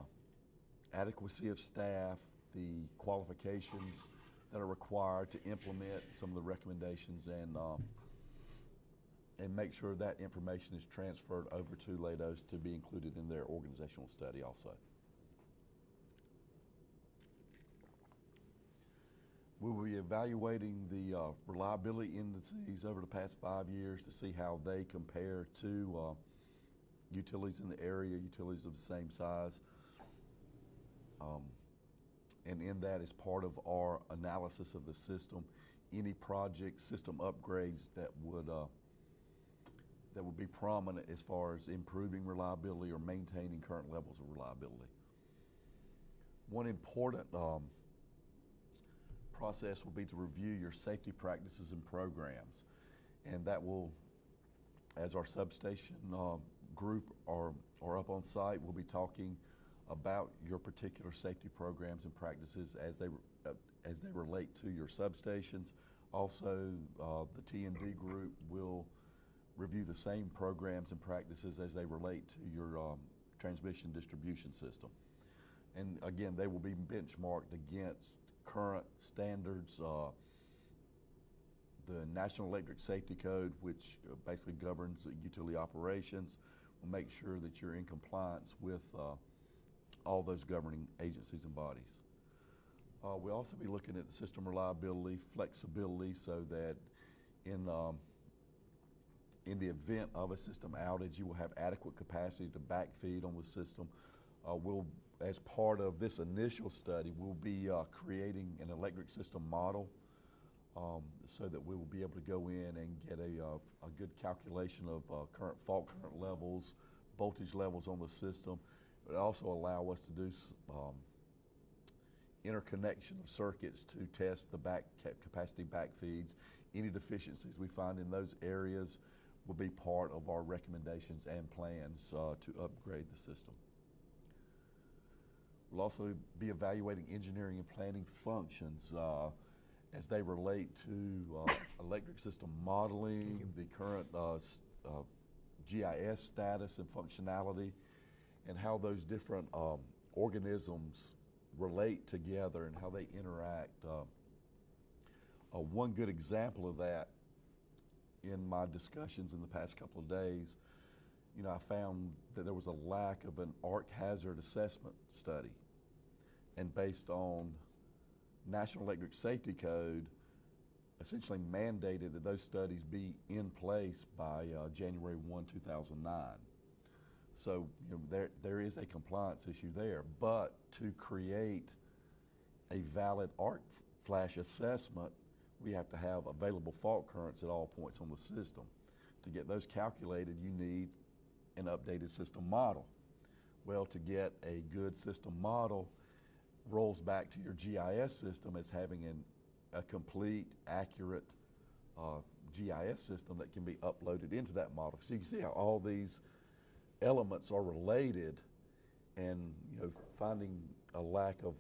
Speaker 7: adequacy of staff, the qualifications that are required to implement some of the recommendations, and make sure that information is transferred over to LADOS to be included in their organizational study also. We will be evaluating the reliability indices over the past 5 years to see how they compare to utilities in the area, utilities of the same size. And in that, as part of our analysis of the system, any project system upgrades that would be prominent as far as improving reliability or maintaining current levels of reliability. One important process will be to review your safety practices and programs, and that will, as our substation group are up on site, we'll be talking about your particular safety programs and practices as they relate to your substations. Also, the T&D group will review the same programs and practices as they relate to your transmission distribution system. And again, they will be benchmarked against current standards, the National Electric Safety Code, which basically governs utility operations, will make sure that you're in compliance with all those governing agencies and bodies. We'll also be looking at the system reliability, flexibility, so that in the event of a system outage, you will have adequate capacity to backfeed on the system. As part of this initial study, we'll be creating an electric system model so that we will be able to go in and get a good calculation of current fault current levels, voltage levels on the system. It will also allow us to do interconnection of circuits to test the capacity backfeeds. Any deficiencies we find in those areas will be part of our recommendations and plans to upgrade the system. We'll also be evaluating engineering and planning functions as they relate to electric system modeling, the current GIS status and functionality, and how those different organisms relate together and how they interact. One good example of that in my discussions in the past couple of days you know, I found that there was a lack of an arc hazard assessment study. And based on National Electric Safety Code, essentially mandated that those studies be in place by January 1, 2009. So, you know, there is a compliance issue there, but to create a valid arc flash assessment, we have to have available fault currents at all points on the system. To get those calculated, you need an updated system model. Well, to get a good system model rolls back to your GIS system as having a complete, accurate GIS system that can be uploaded into that model. So you can see how all these elements are related, and you know, finding a lack of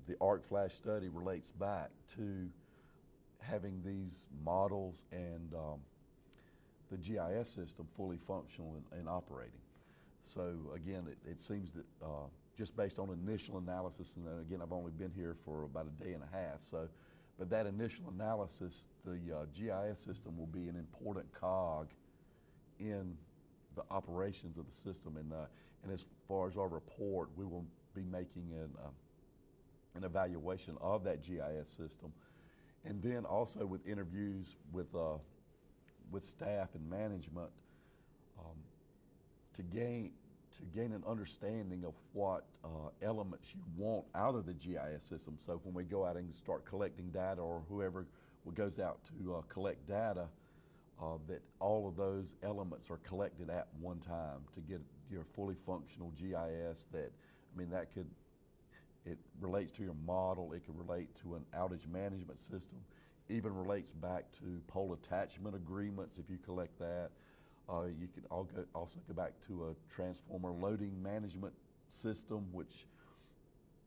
Speaker 7: the arc flash study relates back to having these models and the GIS system fully functional and operating. So again, it seems that just based on initial analysis, and then again, I've only been here for about a day and a half, so, but that initial analysis, the GIS system will be an important cog in the operations of the system. And as far as our report, we will be making an evaluation of that GIS system. And then also with interviews with staff and management to gain an understanding of what elements you want out of the GIS system. So when we go out and start collecting data, or whoever goes out to collect data, that all of those elements are collected at one time to get your fully functional GIS that, I mean, it relates to your model, it can relate to an outage management system, even relates back to pole attachment agreements if you collect that. You can also go back to a transformer loading management system, which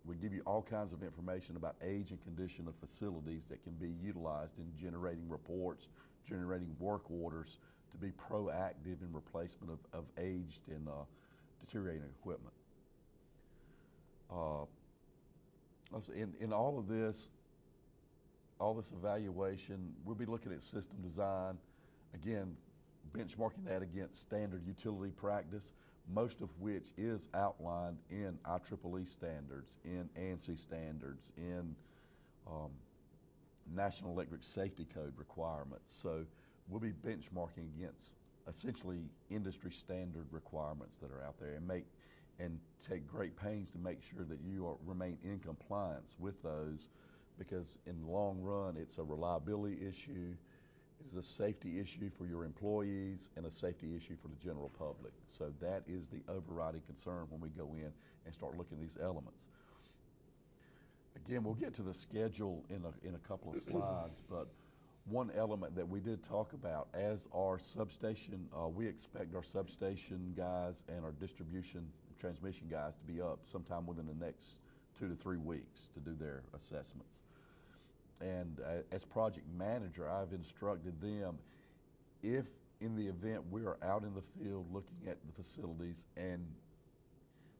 Speaker 7: would give you all kinds of information about age and condition of facilities that can be utilized in generating reports, generating work orders to be proactive in replacement of aged and deteriorating equipment. In all of this evaluation, we'll be looking at system design, again, benchmarking that against standard utility practice, most of which is outlined in IEEE standards, in ANSI standards, in National Electric Safety Code requirements. So we'll be benchmarking against essentially industry standard requirements that are out there, and take great pains to make sure that you remain in compliance with those, because in the long run, it's a reliability issue, it's a safety issue for your employees, and a safety issue for the general public. So that is the overriding concern when we go in and start looking at these elements. Again, we'll get to the schedule in a couple of slides, but one element that we did talk about as our substation, we expect our substation guys and our distribution transmission guys to be up sometime within the next 2 to 3 weeks to do their assessments. And as project manager, I've instructed them, if in the event we are out in the field looking at the facilities and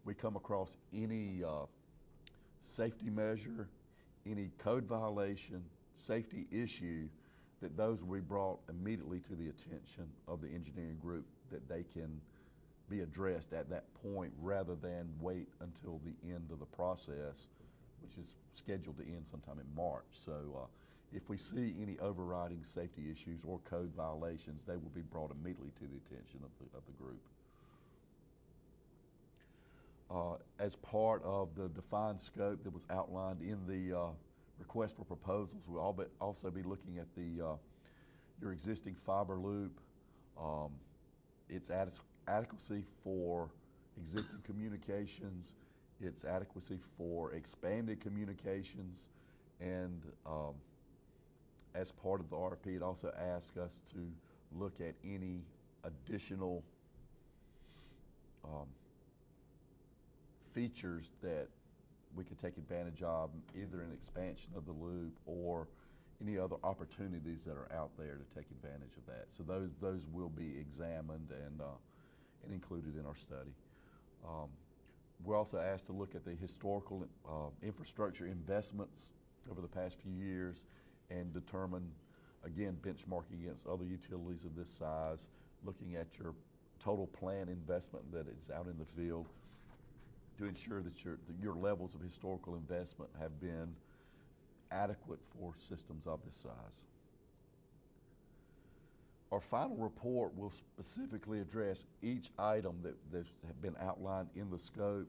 Speaker 7: we come across any safety measure, any code violation, safety issue, that those will be brought immediately to the attention of the engineering group, that they can be addressed at that point rather than wait until the end of the process, which is scheduled to end sometime in March. So if we see any overriding safety issues or code violations, they will be brought immediately to the attention of the group. As part of the defined scope that was outlined in the request for proposals, we'll also be looking at your existing fiber loop, its adequacy for existing communications, its adequacy for expanded communications, and as part of the RFP, it also asks us to look at any additional features that we could take advantage of, either an expansion of the loop or any other opportunities that are out there to take advantage of that. So those will be examined and included in our study. We're also asked to look at the historical infrastructure investments over the past few years and determine, again, benchmarking against other utilities of this size, looking at your total plan investment that is out in the field to ensure that your levels of historical investment have been adequate for systems of this size. Our final report will specifically address each item that have been outlined in the scope,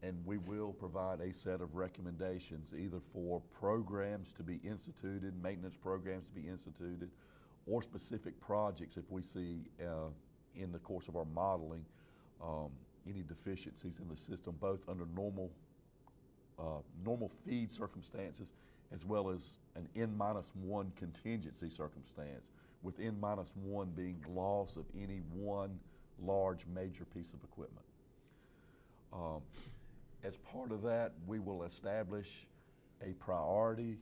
Speaker 7: and we will provide a set of recommendations either for programs to be instituted, maintenance programs to be instituted, or specific projects if we see in the course of our modeling any deficiencies in the system, both under normal feed circumstances as well as an N-1 contingency circumstance, with N-1 being loss of any one large major piece of equipment. As part of that, we will establish a priority,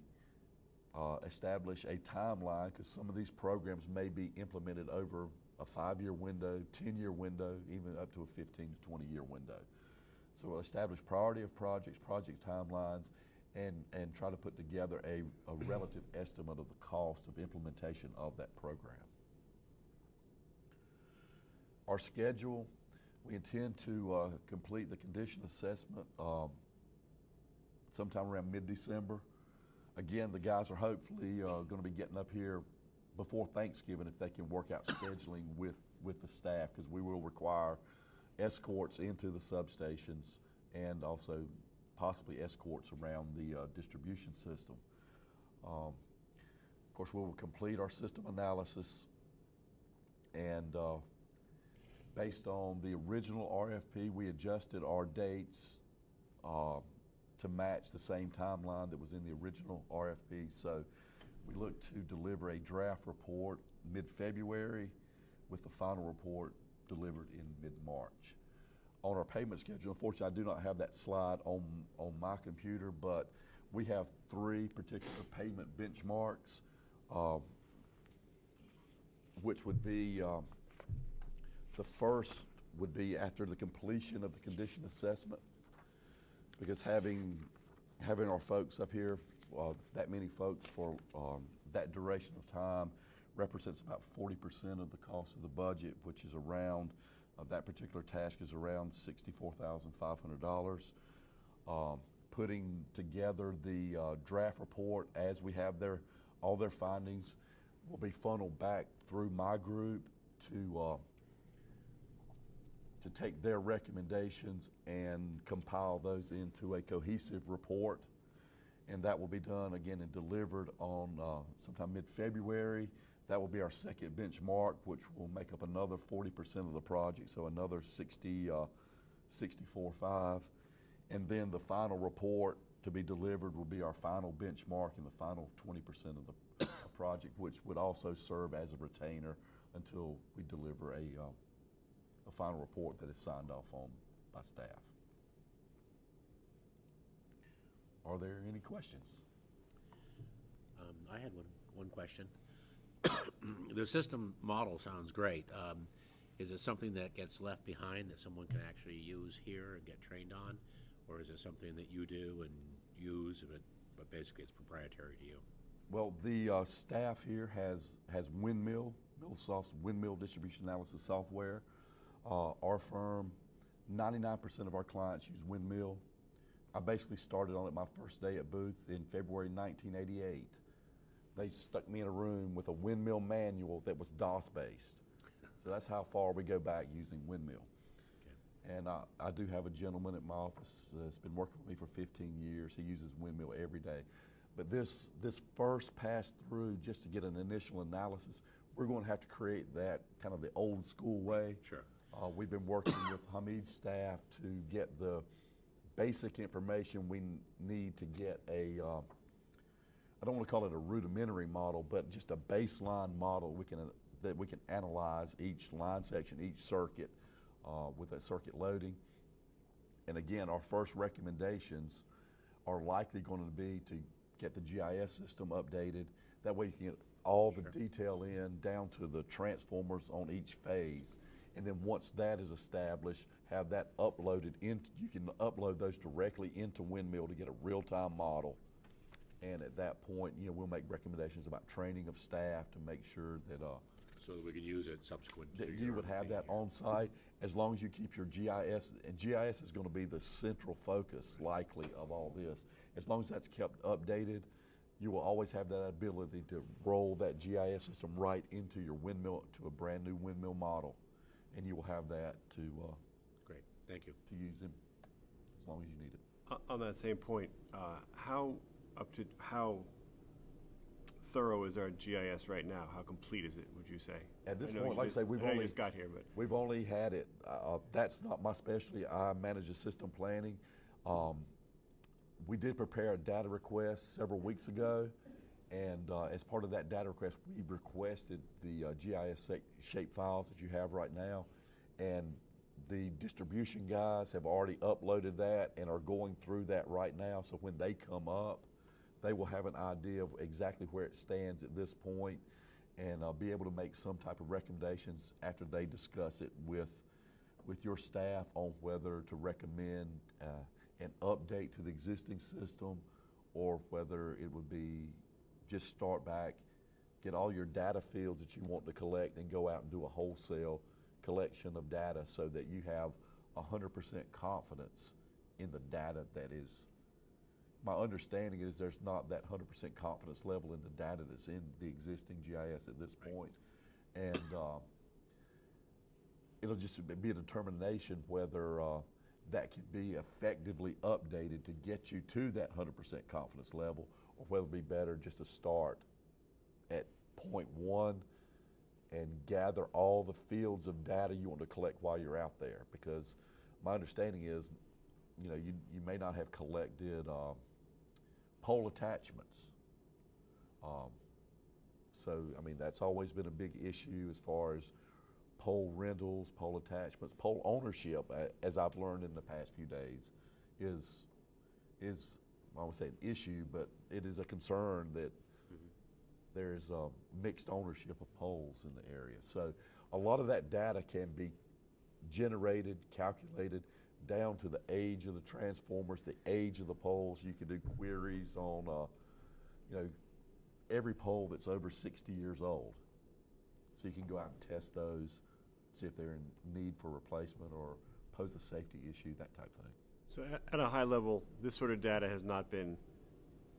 Speaker 7: establish a timeline, because some of these programs may be implemented over a 5-year window, 10-year window, even up to a 15 to 20-year window. So we'll establish priority of projects, project timelines, and try to put together a relative estimate of the cost of implementation of that program. Our schedule, we intend to complete the condition assessment sometime around mid-December. Again, the guys are hopefully going to be getting up here before Thanksgiving if they can work out scheduling with the staff, because we will require escorts into the substations and also possibly escorts around the distribution system. Of course, we will complete our system analysis, and based on the original RFP, we adjusted our dates to match the same timeline that was in the original RFP. So we look to deliver a draft report mid-February with the final report delivered in mid-March. On our payment schedule, unfortunately, I do not have that slide on my computer, but we have 3 particular payment benchmarks, which would be, the first would be after the completion of the condition assessment, because having our folks up here, that many folks for that duration of time represents about 40% of the cost of the budget, which is around, that particular task is around $64,500. Putting together the draft report as we have all their findings will be funneled back through my group to take their recommendations and compile those into a cohesive report. And that will be done again and delivered on sometime mid-February. That will be our second benchmark, which will make up another 40% of the project, so another 64.5. And then the final report to be delivered will be our final benchmark in the final 20% of the project, which would also serve as a retainer until we deliver a final report that is signed off on by staff. Are there any questions?
Speaker 2: I had one question. The system model sounds great. Is it something that gets left behind that someone can actually use here and get trained on? Or is it something that you do and use, but basically it's proprietary to you?
Speaker 7: Well, the staff here has MuleSoft's windmill distribution analysis software. Our firm, 99% of our clients use Windmill. I basically started on it my first day at Booth in February 1988. They stuck me in a room with a Windmill manual that was DOS-based. So that's how far we go back using Windmill. Okay. And I do have a gentleman at my office that's been working with me for 15 years. He uses Windmill every day. But this first pass through, just to get an initial analysis, we're going to have to create that kind of the old school way.
Speaker 2: Sure.
Speaker 7: We've been working with Hamid's staff to get the basic information we need to get a, I don't want to call it a rudimentary model, but just a baseline model that we can analyze each line section, each circuit with that circuit loading. And again, our first recommendations are likely going to be to get the GIS system updated. That way you can get all the detail in down to the transformers on each phase. And then once that is established, have that uploaded you can upload those directly into Windmill to get a real-time model. And at that point, we'll make recommendations about training of staff to make sure that
Speaker 2: So that we can use it subsequent to
Speaker 7: that you would have that on site, as long as you keep your GIS, and GIS is gonna be the central focus likely of all this. As long as that's kept updated, you will always have that ability to roll that GIS system right into your windmill, to a brand-new windmill model. And you will have that to
Speaker 2: Great, thank you.
Speaker 7: use them as long as you need it.
Speaker 1: On that same point, how thorough is our GIS right now? How complete is it, would you say?
Speaker 7: At this
Speaker 1: I know
Speaker 7: point,
Speaker 1: you
Speaker 7: like I
Speaker 1: just-
Speaker 7: say, we've
Speaker 1: I know you
Speaker 7: only
Speaker 1: just got here, but
Speaker 7: we've only had it. That's not my specialty. I manage the system planning. We did prepare a data request several weeks ago, and as part of that data request, we requested the GIS shape files that you have right now, and the distribution guys have already uploaded that and are going through that right now. So when they come up, they will have an idea of exactly where it stands at this point, and be able to make some type of recommendations after they discuss it with your staff on whether to recommend an update to the existing system, or whether it would be just start back, get all your data fields that you want to collect, and go out and do a wholesale collection of data so that you have 100% confidence in the data that is. My understanding is there's not that 100% confidence level in the data that's in the existing GIS at this point. And it'll just be a determination whether that can be effectively updated to get you to that 100% confidence level, or whether it'd be better just to start at point one and gather all the fields of data you want to collect while you're out there. Because my understanding is, you know, you may not have collected pole attachments. So, I mean, that's always been a big issue as far as pole rentals, pole attachments, pole ownership, as I've learned in the past few days, is I won't say an issue, but it is a concern that there is mixed ownership of poles in the area. So a lot of that data can be generated, calculated down to the age of the transformers, the age of the poles. You can do queries on, you know, every pole that's over 60 years old. So you can go out and test those, see if they're in need for replacement or pose a safety issue, that type of thing.
Speaker 1: so at a high level, this sort of data has not been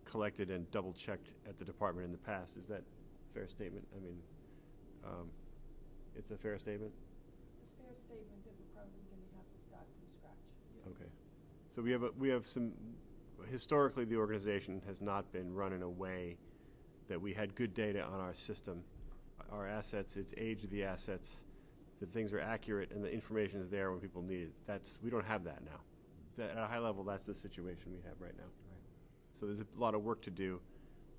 Speaker 1: collected and double-checked at the department in the past. Is that a fair statement? I mean, it's a fair statement?
Speaker 8: It's a fair statement that we're probably going to have to start from scratch.
Speaker 1: Okay. So we have some, historically, the organization has not been run in a way that we had good data on our system, our assets, its age of the assets, that things are accurate and the information is there when people need it. We don't have that now. At a high level, that's the situation we have right now. So there's a lot of work to do,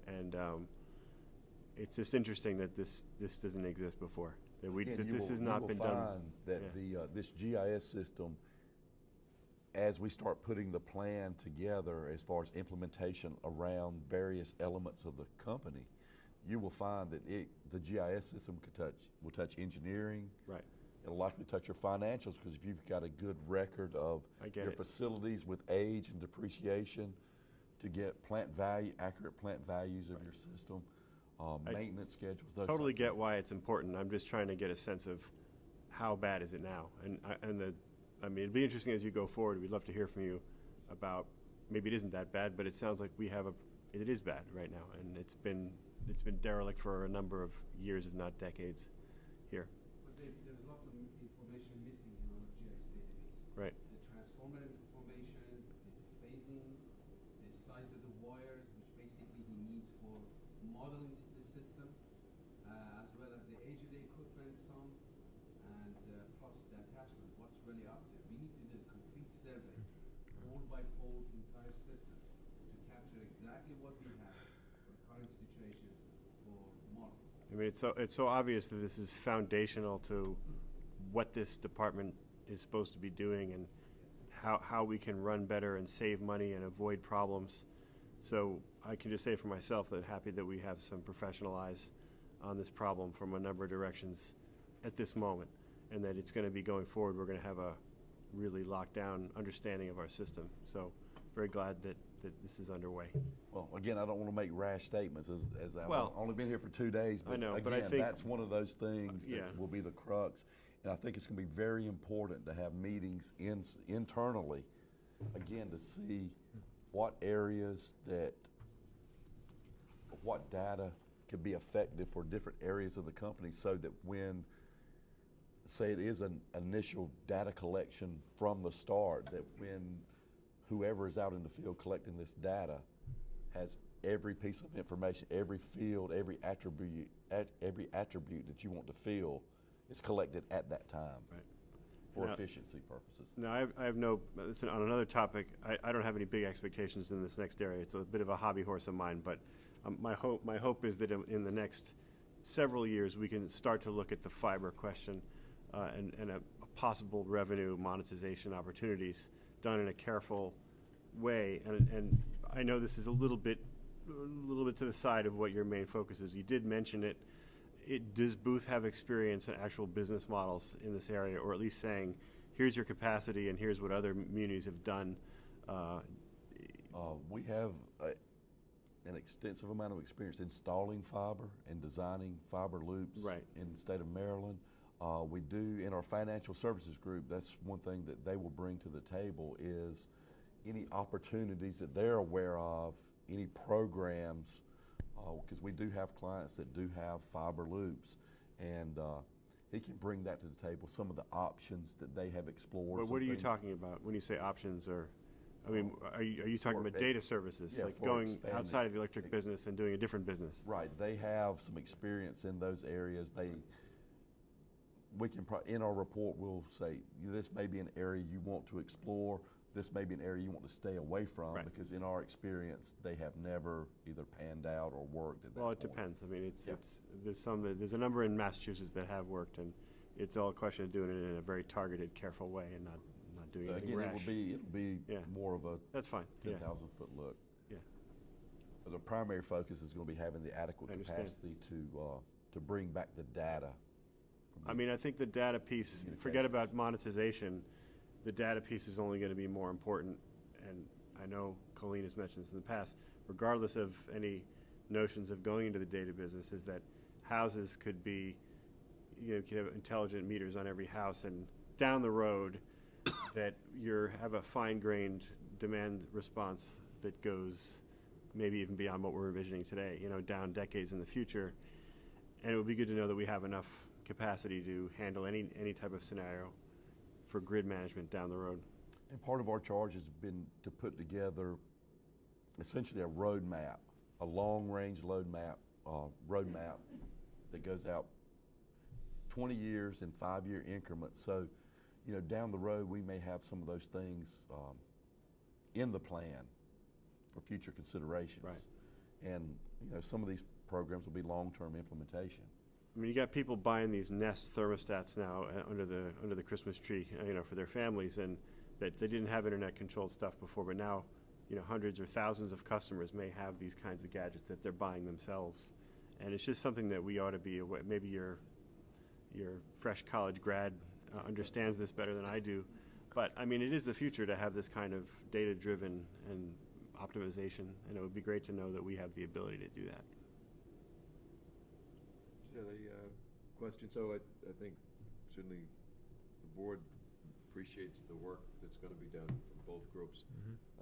Speaker 1: and it's just interesting that this doesn't exist before. That this has not been done.
Speaker 7: You will find that this GIS system, as we start putting the plan together as far as implementation around various elements of the company, you will find that the GIS system will touch engineering.
Speaker 1: Right.
Speaker 7: It'll likely touch your financials, because if you've got a good record of your facilities with age and depreciation, to get accurate plant values of your system, maintenance schedules. Those
Speaker 1: Totally
Speaker 7: type of
Speaker 1: get
Speaker 7: things.
Speaker 1: why it's important. I'm just trying to get a sense of how bad is it now, I mean, it'd be interesting as you go forward. We'd love to hear from you about, maybe it isn't that bad, but it sounds like it is bad right now, and it's been derelict for a number of years, if not decades, here.
Speaker 9: But there's lots of information missing in our GIS database.
Speaker 1: Right.
Speaker 9: The transformer information, the phasing, the size of the wires, which basically he needs for modeling the system, as well as the age of the equipment, some, and plus the attachment, what's really up there. We need to do a complete survey, pole by pole, entire system, to capture exactly what we have for the current situation for modeling.
Speaker 1: I mean, it's so obvious that this is foundational to what this department is supposed to be doing, and how we can run better and save money and avoid problems. So I can just say for myself that happy that we have some professional eyes on this problem from a number of directions at this moment, and that it's going to be going forward. We're going to have a really locked down understanding of our system. So very glad that this is underway.
Speaker 7: Well, again, I don't want to make rash statements as I've
Speaker 1: Well,
Speaker 7: only been here for 2 days, but
Speaker 1: I know,
Speaker 7: again,
Speaker 1: but I think-
Speaker 7: that's one of those things
Speaker 1: yeah.
Speaker 7: that will be the crux. And I think it's going to be very important to have meetings internally, again, to see what areas what data could be effective for different areas of the company, so that when, say it is an initial data collection from the start, that when whoever is out in the field collecting this data has every piece of information, every field, every attribute that you want to fill is collected at that time.
Speaker 1: Right.
Speaker 7: For
Speaker 1: Now-
Speaker 7: efficiency purposes.
Speaker 1: No, I have no, listen, on another topic, I don't have any big expectations in this next area. It's a bit of a hobby horse of mine, but my hope is that in the next several years, we can start to look at the fiber question and a possible revenue monetization opportunities done in a careful way. And I know this is a little bit to the side of what your main focus is. You did mention it. Does Booth have experience in actual business models in this area, or at least saying, here's your capacity and here's what other munis have done?
Speaker 7: We have an extensive amount of experience installing fiber and designing fiber loops
Speaker 1: Right.
Speaker 7: in the state of Maryland. We do, in our financial services group, that's one thing that they will bring to the table, is any opportunities that they're aware of, any programs, because we do have clients that do have fiber loops, and he can bring that to the table, some of the options that they have explored.
Speaker 1: But
Speaker 7: some
Speaker 1: what are you
Speaker 7: things-
Speaker 1: talking about when you say options? Or, I mean, are you talking
Speaker 7: for
Speaker 1: about
Speaker 7: ex-
Speaker 1: data services,
Speaker 7: yeah,
Speaker 1: like
Speaker 7: for
Speaker 1: going
Speaker 7: expanding-
Speaker 1: outside of the electric business and doing a different business?
Speaker 7: Right, they have some experience in those areas. We can, in our report, we'll say, this may be an area you want to explore, this may be an area you want to stay away from,
Speaker 1: Right.
Speaker 7: because in our experience, they have never either panned out or worked at that
Speaker 1: Well, it
Speaker 7: point.
Speaker 1: depends. I mean,
Speaker 7: Yeah.
Speaker 1: there's a number in Massachusetts that have worked, and it's all a question of doing it in a very targeted, careful way, and not doing
Speaker 7: So
Speaker 1: anything
Speaker 7: again,
Speaker 1: rash.
Speaker 7: it'll be
Speaker 1: Yeah.
Speaker 7: more of a
Speaker 1: That's fine. Yeah.
Speaker 7: 10,000-foot look.
Speaker 1: Yeah.
Speaker 7: But the primary focus is going to be having the adequate
Speaker 1: I understand.
Speaker 7: capacity to bring back the data.
Speaker 1: I mean, I think the data piece, forget about monetization, the data piece is only going to be more important. And I know Colleen has mentioned this in the past, regardless of any notions of going into the data business, is that houses could be, you could have intelligent meters on every house, and down the road that you have a fine-grained demand response that goes maybe even beyond what we're envisioning today, down decades in the future. And it would be good to know that we have enough capacity to handle any type of scenario for grid management down the road.
Speaker 7: And part of our charge has been to put together essentially a roadmap, a long-range roadmap that goes out 20 years in 5-year increments. So, down the road, we may have some of those things in the plan for future considerations.
Speaker 1: Right.
Speaker 7: And, some of these programs will be long-term implementation.
Speaker 1: I mean, you got people buying these Nest thermostats now under the Christmas tree, for their families, and that they didn't have internet-controlled stuff before, but now, hundreds or thousands of customers may have these kinds of gadgets that they're buying themselves, and it's just something that we ought to be aware. Maybe your fresh college grad understands this better than I do, but I mean, it is the future to have this kind of data-driven and optimization, and it would be great to know that we have the ability to do that.
Speaker 6: Just had a question. So I think certainly the board appreciates the work that's going to be done from both groups.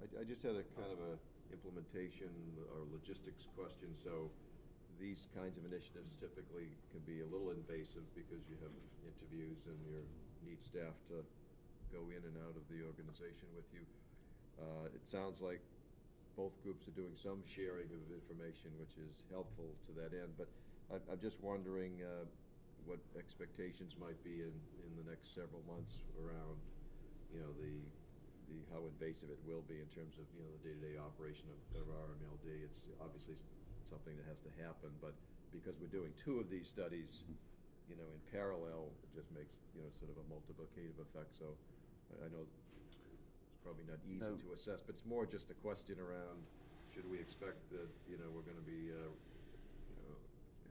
Speaker 6: I just had a kind of a implementation or logistics question. So these kinds of initiatives typically can be a little invasive because you have interviews and you need staff to go in and out of the organization with you. It sounds like both groups are doing some sharing of information, which is helpful to that end. But I'm just wondering what expectations might be in the next several months around, the how invasive it will be in terms of, the day-to-day operation of RMLD. It's obviously something that has to happen, but because we're doing 2 of these studies, in parallel, it just makes, sort of a multiplicative effect. So I know it's probably not easy to assess, but it's more just a question around, should we expect that, we're going to be,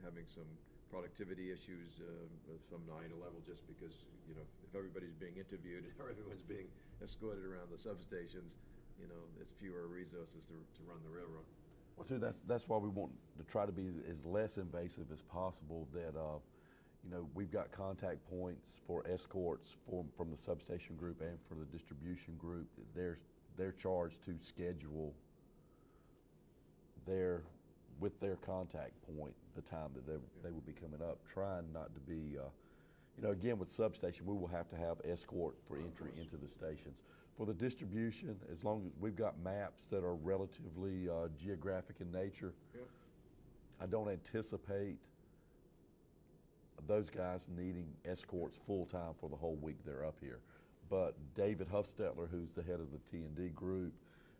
Speaker 6: having some productivity issues of some NINA level just because, if everybody's being interviewed or everyone's being escorted around the substations, you know, there's fewer resources to run the railroad.
Speaker 7: Well, too, that's why we want to try to be as less invasive as possible. That you know, we've got contact points for escorts from the substation group and for the distribution group. That they're charged to schedule with their contact point the time that they will be coming up, trying not to be, you know, again with substation, we will have to have escort for entry into the stations. For the distribution, as long as we've got maps that are relatively geographic in nature, I don't anticipate those guys needing escorts full-time for the whole week they're up here. But David Huffstetler, who's the head of the T&D group,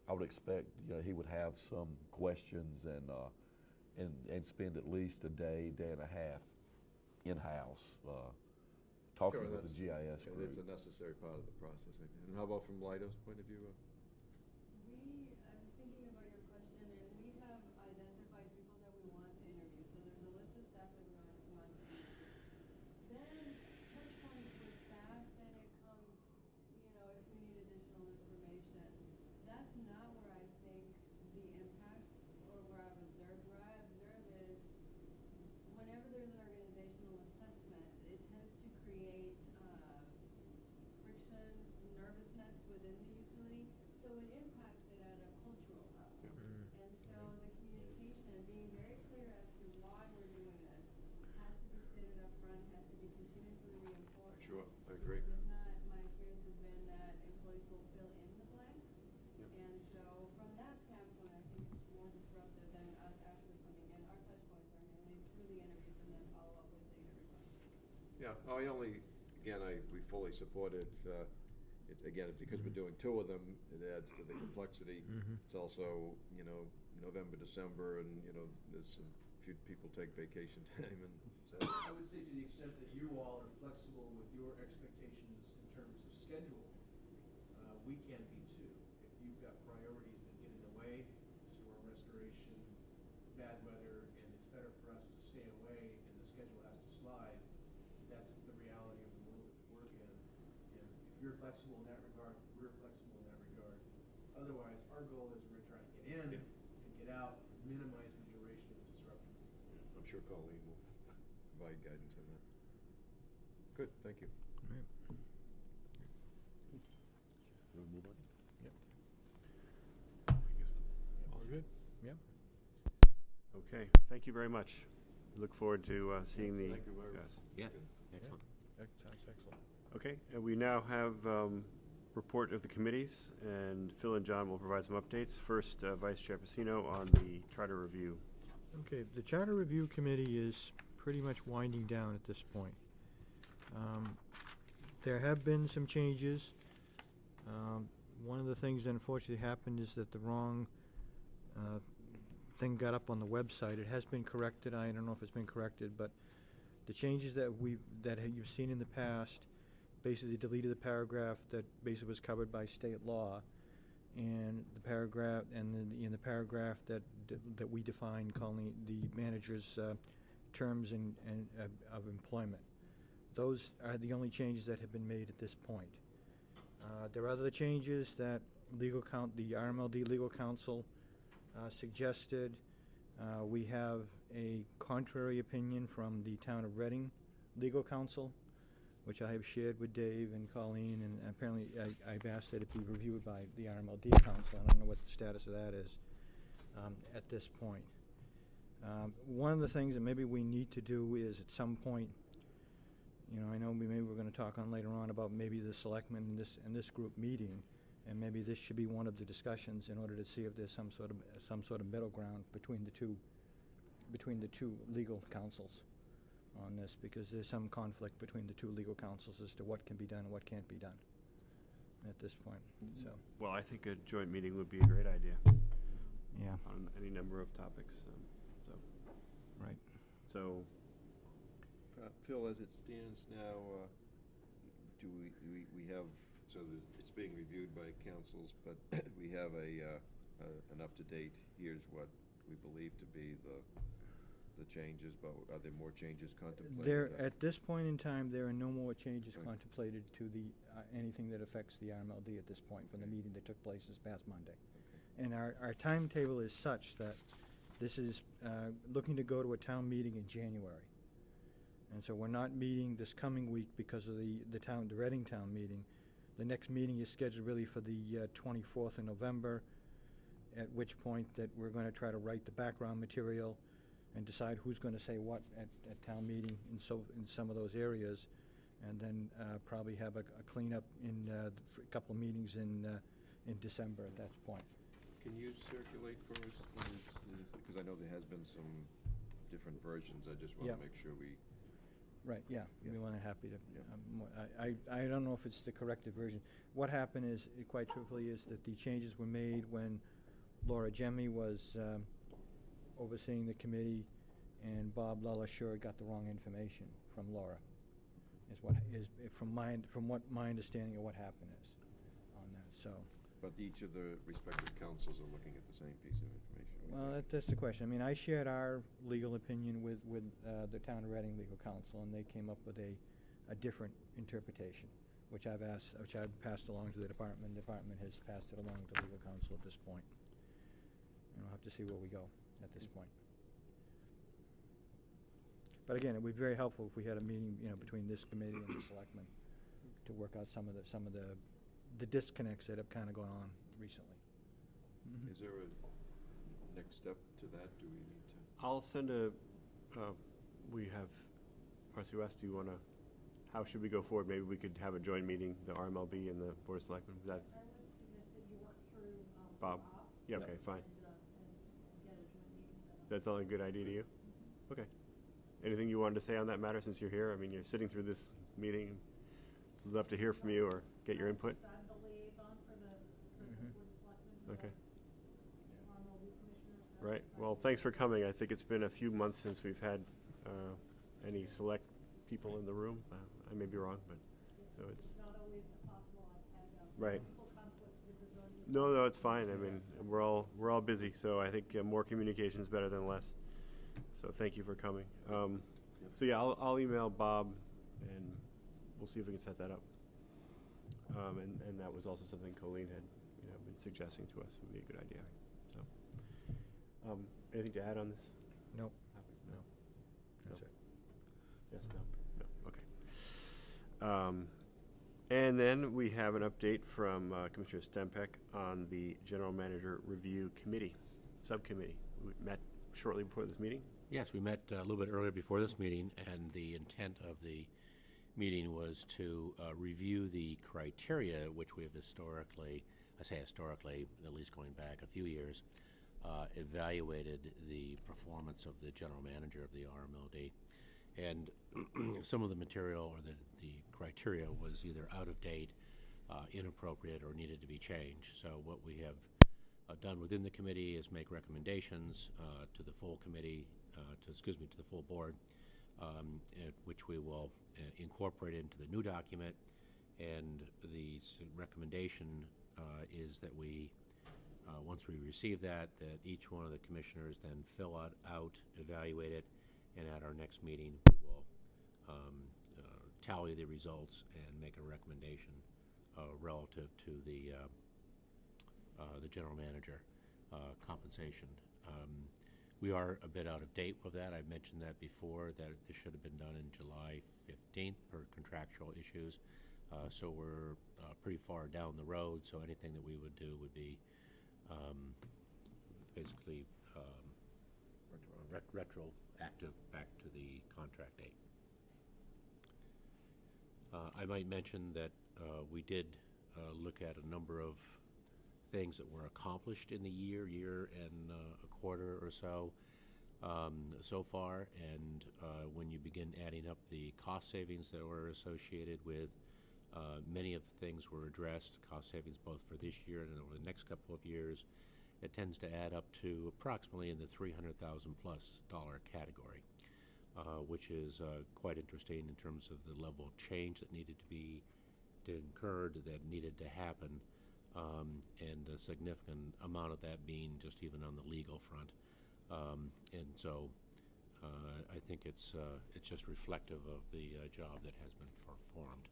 Speaker 7: I would expect, you know, he would have some questions and spend at least a day and a half in-house talking
Speaker 6: Sure,
Speaker 7: with the GIS
Speaker 6: and
Speaker 7: group.
Speaker 6: it's a necessary part of the process. And how about from Lido's point of view?
Speaker 3: I was thinking about your question, and we have identified people that we want to interview. So there's a list of staff that we want to interview. Then touch points with staff, then it comes, you know, if we need additional information. That's not where I think the impact, or where I've observed. Where I observe is whenever there's an organizational assessment, it tends to create friction, nervousness within the utility, so it impacts it at a cultural level. And so the communication, being very clear as to why we're doing this, has to be stated up front, has to be continuously reinforced.
Speaker 6: Sure, I agree.
Speaker 3: Because if not, my experience has been that employees will fill in the blanks. And so from that standpoint, I think it's more disruptive than us actually coming in. Our touch points are mainly through the interviews and then follow up with the interview questions.
Speaker 6: Yeah, we fully support it. Again, because we're doing two of them, it adds to the complexity. It's also, you know, November, December, and, you know, there's some few people take vacation time, and so.
Speaker 4: I would say to the extent that you all are flexible with your expectations in terms of schedule, we can be too. If you've got priorities that get in the way, storm restoration, bad weather, and it's better for us to stay away and the schedule has to slide, that's the reality of the world that we work in. And if you're flexible in that regard, we're flexible in that regard. Otherwise, our goal is we're trying to get in and get out, minimize the duration of the disruption.
Speaker 6: I'm sure Colleen will provide guidance on that. Good, thank you.
Speaker 2: We'll move on.
Speaker 5: All good? Yep.
Speaker 1: Okay, thank you very much. Look forward to seeing the
Speaker 6: Thank you very much.
Speaker 1: guys.
Speaker 2: Yes, excellent.
Speaker 5: Sounds excellent.
Speaker 1: Okay, and we now have report of the committees, and Phil and John will provide some updates. First, Vice Chair Pacino on the charter review.
Speaker 5: Okay, the Charter Review Committee is pretty much winding down at this point. There have been some changes. One of the things that unfortunately happened is that the wrong thing got up on the website. It has been corrected. I don't know if it's been corrected, but the changes that you've seen in the past basically deleted the paragraph that basically was covered by state law, and the paragraph in the paragraph that we defined calling the manager's terms and of employment. Those are the only changes that have been made at this point. There are other changes that the RMLD legal counsel suggested. We have a contrary opinion from the town of Reading legal counsel, which I have shared with Dave and Colleen, and apparently I've asked that it be reviewed by the RMLD counsel. I don't know what the status of that is at this point. One of the things that maybe we need to do is at some point, you know, I know maybe we're going to talk on later on about maybe the selectmen in this group meeting, and maybe this should be one of the discussions in order to see if there's some sort of middle ground between the two legal counsels on this, because there's some conflict between the two legal counsels as to what can be done and what can't be done at this point. So,
Speaker 1: Well, I think a joint meeting would be a great idea
Speaker 5: yeah,
Speaker 1: on any number of topics.
Speaker 5: right.
Speaker 1: So,
Speaker 6: Phil, as it stands now, do we have, so it's being reviewed by councils, but we have an up-to-date, here's what we believe to be the the changes, but are there more changes contemplated?
Speaker 5: There, at this point in time, there are no more changes contemplated to the, anything that affects the RMLD at this point from the meeting that took place this past Monday. And our timetable is such that this is looking to go to a town meeting in January. And so we're not meeting this coming week because of the Reading Town meeting. The next meeting is scheduled really for the 24th of November, at which point that we're going to try to write the background material and decide who's going to say what at town meeting in some of those areas, and then probably have a cleanup in a couple of meetings in December at that point.
Speaker 6: Can you circulate for us, because I know there has been some different versions, I just want to make sure we...
Speaker 5: Right, yeah,
Speaker 6: Yeah.
Speaker 5: we're more than happy to.
Speaker 6: Yeah.
Speaker 5: I don't know if it's the corrected version. What happened is, quite truthfully, is that the changes were made when Laura Jemmy was overseeing the committee, and Bob Lelashure got the wrong information from Laura. From what my understanding of what happened is on that. So.
Speaker 6: But each of the respective councils are looking at the same piece of information.
Speaker 5: Well, that's the question. I mean, I shared our legal opinion with the Town of Reading Legal Counsel, and they came up with a different interpretation, which I've passed along to the department. The department has passed it along to legal counsel at this point. And we'll have to see where we go at this point. But again, it would be very helpful if we had a meeting, between this committee and the selectmen to work out some of the disconnects that have kind of gone on recently. Mm-hmm.
Speaker 6: Is there a next step to that? Do we need to?
Speaker 1: I'll send we have RCOS, do you want to, how should we go forward? Maybe we could have a joint meeting, the RMLB and the Board of Selectmen. Is that
Speaker 8: I would suggest that you work through
Speaker 1: Bob? Yeah, okay, fine.
Speaker 8: and get a joint meeting set up.
Speaker 1: Does that sound like a good idea to you? Okay. Anything you wanted to say on that matter since you're here? I mean, you're sitting through this meeting. We'd love to hear from you or get your input.
Speaker 8: I'm the liaison for the Board of Selectmen.
Speaker 1: Okay.
Speaker 8: RMLD commissioners. So
Speaker 1: Right. Well, thanks for coming. I think it's been a few months since we've had any select people in the room. I may be wrong, but so it's
Speaker 8: not always possible. I've had
Speaker 1: right.
Speaker 8: multiple conflicts with the zoning.
Speaker 1: No, it's fine. I mean, we're all busy, so I think more communication is better than less. So thank you for coming. So yeah, I'll email Bob, and we'll see if we can set that up. And that was also something Colleen had been suggesting to us would be a good idea. So anything to add on this?
Speaker 5: Nope.
Speaker 1: No.
Speaker 5: That's
Speaker 1: No.
Speaker 5: it.
Speaker 1: Yes. No. Okay. And then we have an update from Commissioner Stempek on the General Manager Review Committee, Subcommittee. We met shortly before this meeting.
Speaker 2: Yes, we met a little bit earlier before this meeting, and the intent of the meeting was to review the criteria which we have historically, I say historically, at least going back a few years, evaluated the performance of the general manager of the RMLD. And some of the material or the criteria was either out of date, inappropriate, or needed to be changed. So what we have done within the committee is make recommendations to the full committee, to the full board, which we will incorporate into the new document. And the recommendation is that we, once we receive that each one of the commissioners then fill out, evaluate it, and at our next meeting we will tally the results and make a recommendation relative to the general manager compensation. We are a bit out of date with that. I've mentioned that before, that this should have been done in July 15th for contractual issues. So we're pretty far down the road, so anything that we would do would be basically retroactive back to the contract date. I might mention that we did look at a number of things that were accomplished in the year and a quarter or so far, and when you begin adding up the cost savings that were associated with many of the things were addressed, cost savings both for this year and over the next couple of years, it tends to add up to approximately in the $300,000+ category, which is quite interesting in terms of the level of change that needed to be incurred, that needed to happen, and a significant amount of that being just even on the legal front. And so I think it's just reflective of the job that has been performed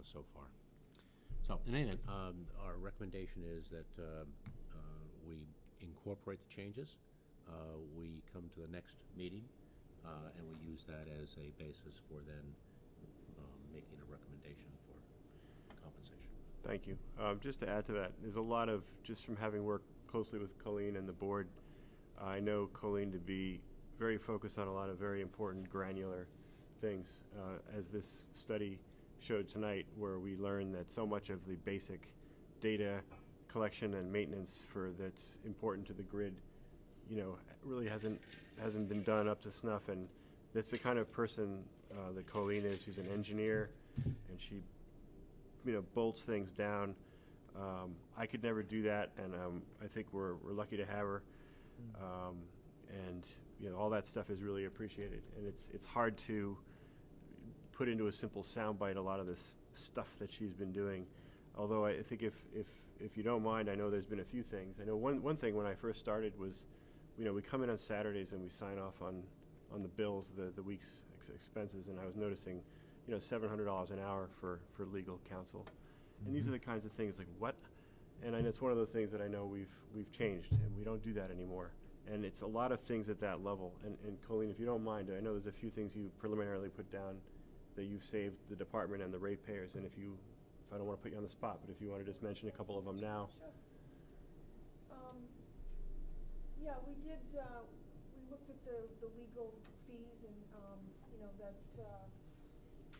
Speaker 2: so far. So, in any event, our recommendation is that we incorporate the changes. We come to the next meeting, and we use that as a basis for then making a recommendation for compensation.
Speaker 1: Thank you. Just to add to that, there's a lot of, just from having worked closely with Colleen and the board, I know Colleen to be very focused on a lot of very important granular things, as this study showed tonight, where we learned that so much of the basic data collection and maintenance that's important to the grid, really hasn't been done up to snuff. And that's the kind of person that Colleen is. She's an engineer, and she, bolts things down. I could never do that, and I think we're lucky to have her. And all that stuff is really appreciated, and it's hard to put into a simple soundbite a lot of this stuff that she's been doing. Although I think if you don't mind, I know there's been a few things. I know one thing when I first started was, we come in on Saturdays and we sign off on the bills, the week's expenses, and I was noticing, $700 an hour for legal counsel. And these are the kinds of things like, what? And it's one of those things that I know we've changed, and we don't do that anymore. And it's a lot of things at that level. And Colleen, if you don't mind, I know there's a few things you preliminarily put down that you've saved the department and the ratepayers. And if I don't want to put you on the spot, but if you want to just mention a couple of them now.
Speaker 8: Sure. Yeah, we did, we looked at the legal fees and, that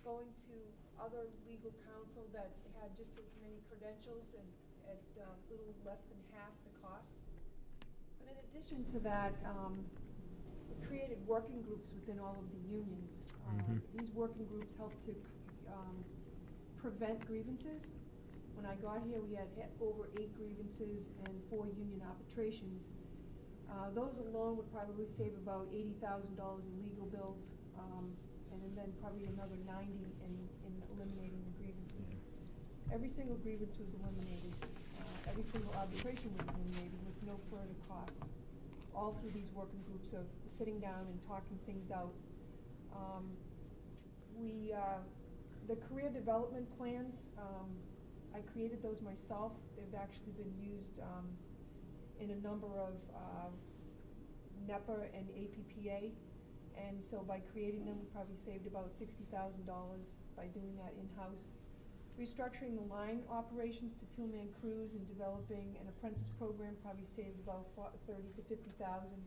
Speaker 8: going to other legal counsel that had just as many credentials and at little less than half the cost. But in addition to that, we created working groups within all of the unions. These working groups help to prevent grievances. When I got here, we had over 8 grievances and 4 union arbitrations. Those alone would probably save about $80,000 in legal bills, and then probably another 90 in eliminating the grievances. Every single grievance was eliminated. Every single arbitration was eliminated with no further costs, all through these working groups of sitting down and talking things out. The career development plans, I created those myself. They've actually been used in a number of NEPA and APPA, and so by creating them, we probably saved about $60,000 by doing that in-house. Restructuring the line operations to 2-man crews and developing an apprentice program probably saved about $30,000 to $50,000.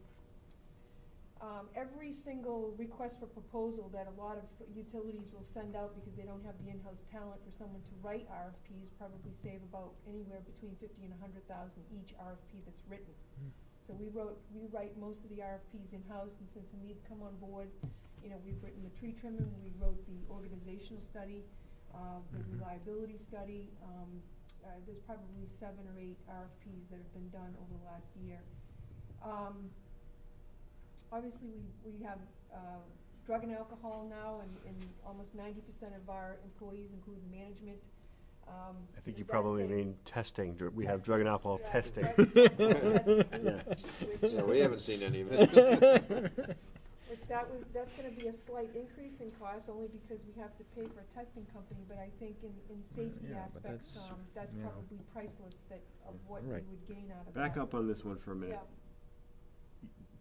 Speaker 8: Every single request for proposal that a lot of utilities will send out because they don't have the in-house talent for someone to write RFPs probably save about anywhere between $50,000 and $100,000 each RFP that's written. So we write most of the RFPs in-house, and since Hamid's come on board, we've written the tree trimming, we wrote the organizational study, the reliability study. There's probably 7 or 8 RFPs that have been done over the last year. Obviously, we have drug and alcohol now, and almost 90% of our employees, including management.
Speaker 1: I think you probably mean testing. We have drug and alcohol testing.
Speaker 6: So we haven't seen any of it.
Speaker 8: Which that's going to be a slight increase in cost, only because we have to pay for a testing company. But I think in safety
Speaker 5: yeah, but
Speaker 8: aspects, that's
Speaker 5: yeah.
Speaker 8: probably priceless of what
Speaker 5: Right.
Speaker 8: we would gain out of
Speaker 1: Back
Speaker 8: that.
Speaker 1: up on this one for a minute.
Speaker 8: Yeah.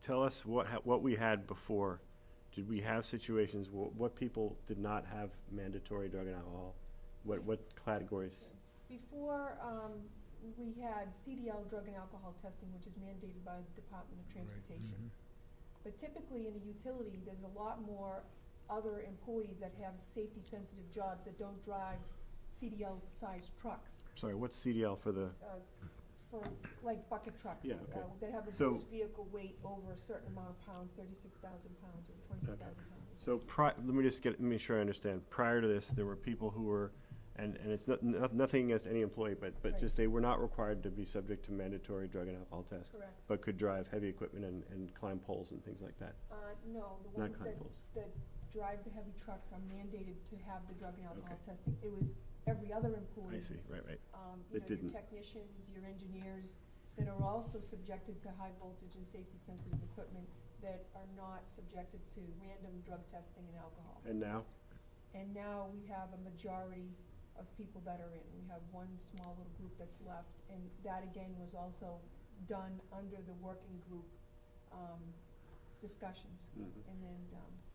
Speaker 1: Tell us what we had before. Did we have situations, what people did not have mandatory drug and alcohol? What categories?
Speaker 8: Before, we had CDL drug and alcohol testing, which is mandated by the Department of Transportation. But typically in a utility, there's a lot more other employees that have safety-sensitive jobs that don't drive CDL-sized trucks.
Speaker 1: Sorry, what's CDL for the?
Speaker 8: For like bucket trucks.
Speaker 1: Yeah, okay.
Speaker 8: That have a
Speaker 1: So-
Speaker 8: gross vehicle weight over a certain amount of pounds, 36,000 pounds or 26,000 pounds.
Speaker 1: So let me just make sure I understand. Prior to this, there were people who were, and it's nothing against any employee, but
Speaker 8: Right.
Speaker 1: just they were not required to be subject to mandatory drug and alcohol tests.
Speaker 8: Correct.
Speaker 1: But could drive heavy equipment and climb poles and things like that.
Speaker 8: No, the
Speaker 1: Not
Speaker 8: ones
Speaker 1: climb poles.
Speaker 8: that drive the heavy trucks are mandated to have the drug and alcohol
Speaker 1: Okay.
Speaker 8: testing. It was every other employee.
Speaker 1: I see, right.
Speaker 8: You
Speaker 1: That
Speaker 8: know,
Speaker 1: didn't.
Speaker 8: your technicians, your engineers, that are also subjected to high voltage and safety sensitive equipment. that are not subjected to random drug testing and alcohol.
Speaker 1: And now?
Speaker 8: And now we have a majority of people that are in. We have one small little group that's left, and that again was also done under the working group discussions.
Speaker 1: Mhm.
Speaker 8: And then,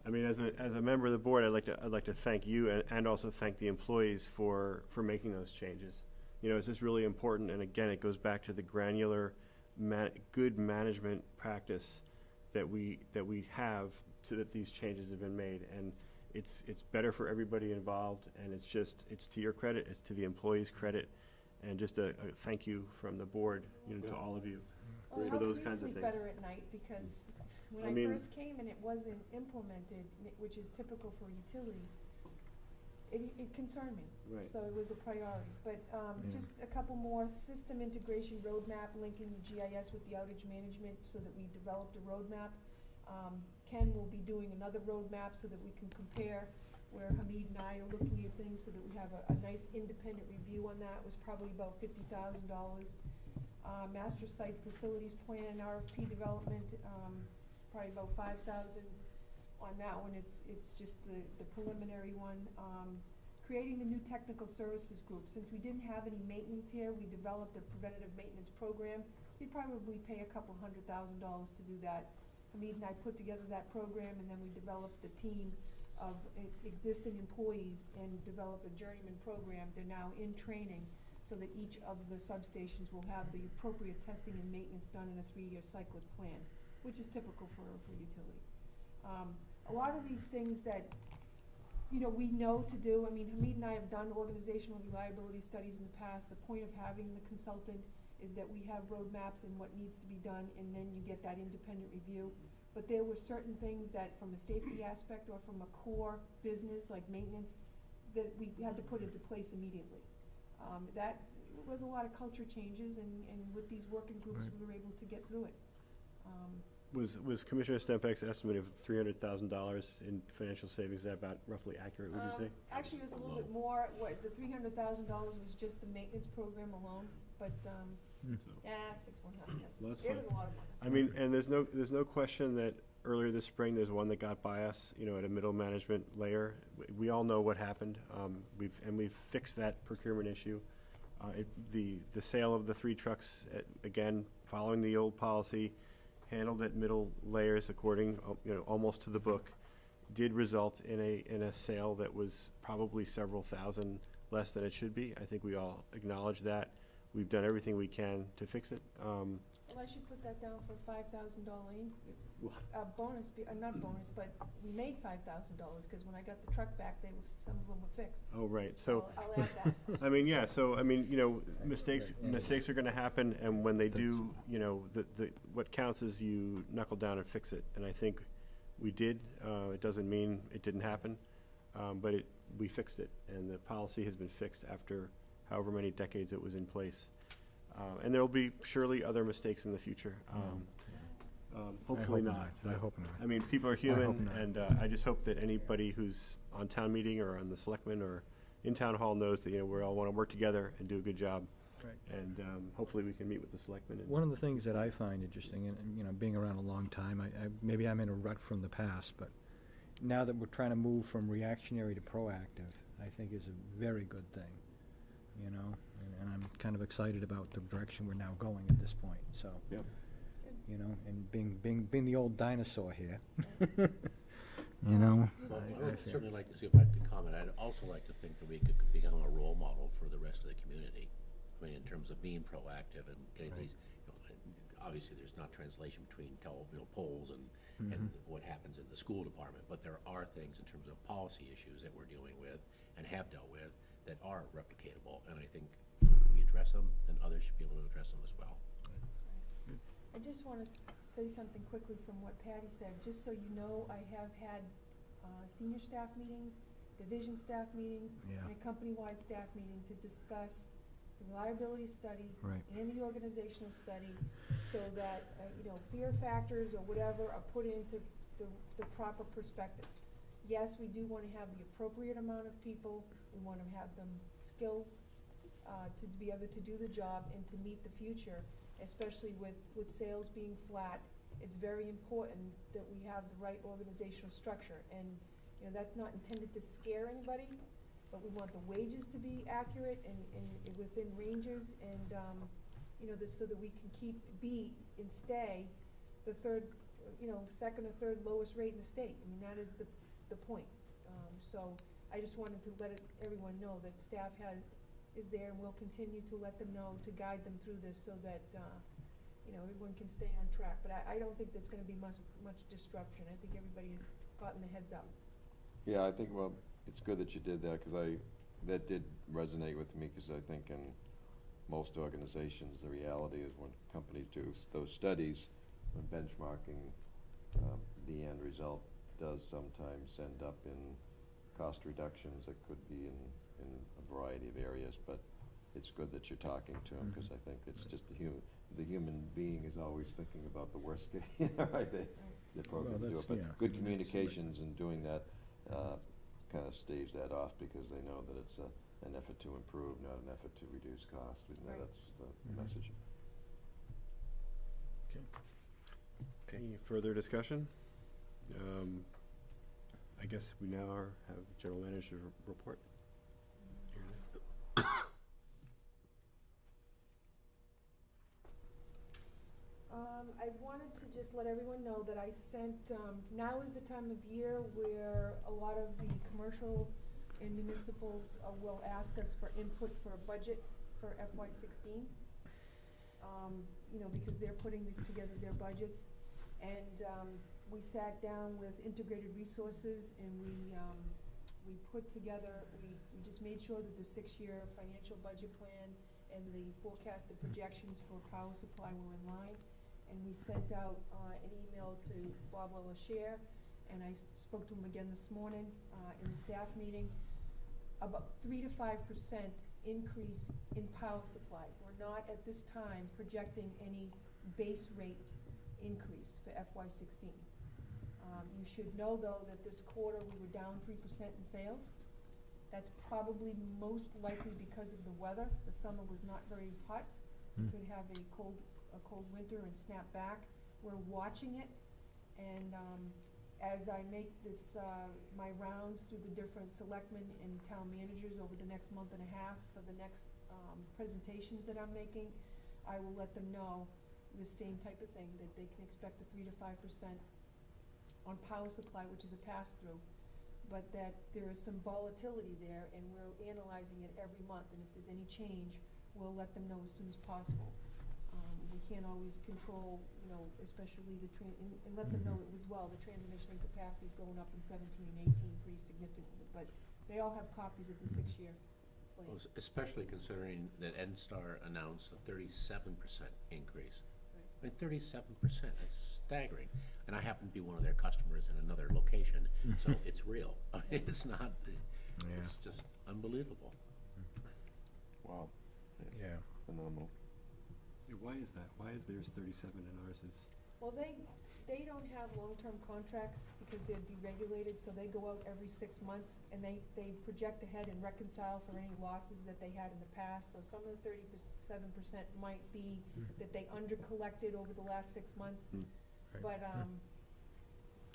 Speaker 1: I mean, as a member of the board, I'd like to thank you and also thank the employees for making those changes. You know, it's just really important, and again, it goes back to the granular, good management practice that we have so that these changes have been made, and it's better for everybody involved, and it's to your credit, it's to the employees' credit, and just a thank you from the board, you know, to all of you
Speaker 8: well, it
Speaker 1: for
Speaker 8: helps
Speaker 1: those
Speaker 8: me
Speaker 1: kinds of
Speaker 8: sleep
Speaker 1: things.
Speaker 8: better at night, because when
Speaker 1: I
Speaker 8: I
Speaker 1: mean-
Speaker 8: first came and it wasn't implemented, which is typical for utility, it concerned me.
Speaker 1: Right.
Speaker 8: So it was a priority. But just a couple more: system integration roadmap, linking the GIS with the outage management so that we developed a roadmap. Ken will be doing another roadmap so that we can compare, where Hamid and I are looking at things so that we have a nice independent review on that. It was probably about $50,000. Master site facilities plan, RFP development, probably about $5,000 on that one. It's just the preliminary one. Creating the new technical services group. Since we didn't have any maintenance here, we developed a preventative maintenance program. We'd probably pay a couple $100,000 to do that. Hamid and I put together that program, and then we developed the team of existing employees and developed a journeyman program. They're now in training, so that each of the substations will have the appropriate testing and maintenance done in a 3-year cyclic plan, which is typical for utility. A lot of these things that, you know, we know to do. I mean, Hamid and I have done organizational reliability studies in the past. The point of having the consultant is that we have roadmaps and what needs to be done, and then you get that independent review. But there were certain things that, from a safety aspect or from a core business like maintenance, that we had to put into place immediately. That was a lot of culture changes, and with these working groups,
Speaker 5: Right.
Speaker 8: we were able to get through it.
Speaker 1: Was Commissioner Stempek's estimate of $300,000 in financial savings, is that about roughly accurate, would you say?
Speaker 8: Actually, it was a little bit more. The $300,000 was just the maintenance program alone, but,
Speaker 1: So-
Speaker 8: 6 more times, yes.
Speaker 1: Well, that's
Speaker 8: It
Speaker 1: fine.
Speaker 8: was a lot of money.
Speaker 1: I mean, and there's no question that earlier this spring, there's one that got by us, you know, at a middle management layer. We all know what happened. We've fixed that procurement issue. The sale of the 3 trucks, again, following the old policy, handled at middle layers according, you know, almost to the book, did result in a sale that was probably several thousand less than it should be. I think we all acknowledge that. We've done everything we can to fix it.
Speaker 8: Well, I should put that down for a $5,000 bonus, not bonus, but we made $5,000, because when I got the truck back, some of them were fixed.
Speaker 1: Oh, right, so.
Speaker 8: I'll add that.
Speaker 1: I mean, yeah, so, I mean, you know, mistakes are gonna happen, and when they do, you know, what counts is you knuckle down and fix it, and I think we did. It doesn't mean it didn't happen, but we fixed it, and the policy has been fixed after however many decades it was in place. And there will be surely other mistakes in the future. Hopefully not.
Speaker 5: I hope not.
Speaker 1: I mean, people are
Speaker 5: hope
Speaker 1: human,
Speaker 5: not.
Speaker 1: and I just hope that anybody who's on town meeting or on the selectmen or in town hall knows that, you know, we all want to work together and do a good job.
Speaker 5: Right.
Speaker 1: And hopefully we can meet with the selectmen.
Speaker 5: One of the things that I find interesting, and you know, being around a long time, maybe I'm in a rut from the past, but now that we're trying to move from reactionary to proactive, I think is a very good thing, you know, and I'm kind of excited about the direction we're now going at this point, so.
Speaker 1: Yep.
Speaker 5: You know, and being the old dinosaur here, you know.
Speaker 2: Well,
Speaker 5: I
Speaker 2: I would
Speaker 5: feel-
Speaker 2: certainly like to see if I could comment. I'd also like to think that we could become a role model for the rest of the community. I mean, in terms of being proactive and getting
Speaker 5: Right.
Speaker 2: these, you know, obviously there's not translation between polls and what happens in the school department, but there are things in terms of policy issues that we're dealing with and have dealt with that are replicatable, and I think if we address them, then others should be able to address them as well.
Speaker 8: I just want to say something quickly from what Patty said. Just so you know, I have had senior staff meetings, division staff meetings,
Speaker 5: Yeah.
Speaker 8: and a company-wide staff meeting to discuss the reliability study
Speaker 5: Right.
Speaker 8: and the organizational study, so that, you know, fear factors or whatever are put into the proper perspective. Yes, we do want to have the appropriate amount of people. We want to have them skilled to be able to do the job and to meet the future, especially with sales being flat it's very important that we have the right organizational structure. And, you know, that's not intended to scare anybody, but we want the wages to be accurate and within ranges, and, you know, so that we can be and stay the third, you know, second or third lowest rate in the state. I mean, that is the point. So I just wanted to let everyone know that staff is there, and we'll continue to let them know, to guide them through this, so that, you know, everyone can stay on track. But I don't think there's gonna be much disruption. I think everybody has gotten the heads up.
Speaker 6: Yeah, I think, well, it's good that you did that, because that did resonate with me, because I think in most organizations, the reality is when companies do those studies, when benchmarking, the end result does sometimes end up in cost reductions that could be in a variety of areas, but it's good that you're talking to them, because I think it's just the human being is always thinking about the worst case, you know, right? The program to do it, but good communications and doing that kind of staves that off, because they know that it's an effort to improve, not an effort to reduce cost. You know,
Speaker 8: Right.
Speaker 6: that's the message.
Speaker 1: Any further discussion? I guess we now have General Manager's report.
Speaker 8: I wanted to just let everyone know that I sent, now is the time of year where a lot of the commercial and municipals will ask us for input for a budget for FY16. You know, because they're putting together their budgets. And we sat down with Integrated Resources, and we put together, we just made sure that the 6-year financial budget plan and the forecasted projections for power supply were in line. And we sent out an email to Bob LaChere, and I spoke to him again this morning in the staff meeting, about 3 to 5% increase in power supply. We're not at this time projecting any base rate increase for FY16. You should know, though, that this quarter we were down 3% in sales. That's probably most likely because of the weather. The summer was not very hot. We could have a cold winter and snap back. We're watching it, and as I make this my rounds through the different selectmen and town managers over the next month and a half for the next presentations that I'm making, I will let them know the same type of thing, that they can expect a 3 to 5% on power supply, which is a pass-through, but that there is some volatility there, and we're analyzing it every month, and if there's any change, we'll let them know as soon as possible. We can't always control, you know, especially and let them know as well, the transmission capacity is going up in 17 and 18 pretty significantly, but they all have copies of the 6-year plan.
Speaker 2: Well, especially considering that NSTAR announced a 37% increase. I mean, 37%, that's staggering. And I happen to be one of their customers in another location, so it's real. I mean, it's not, it's just unbelievable.
Speaker 6: Wow.
Speaker 5: Yeah.
Speaker 6: Phenomenal.
Speaker 1: Why is that? Why is theirs 37 and ours is?
Speaker 8: Well, they don't have long-term contracts because they're deregulated, so they go out every 6 months, and they project ahead and reconcile for any losses that they had in the past. So some of the 37% might be that they under-collected over the last 6 months. But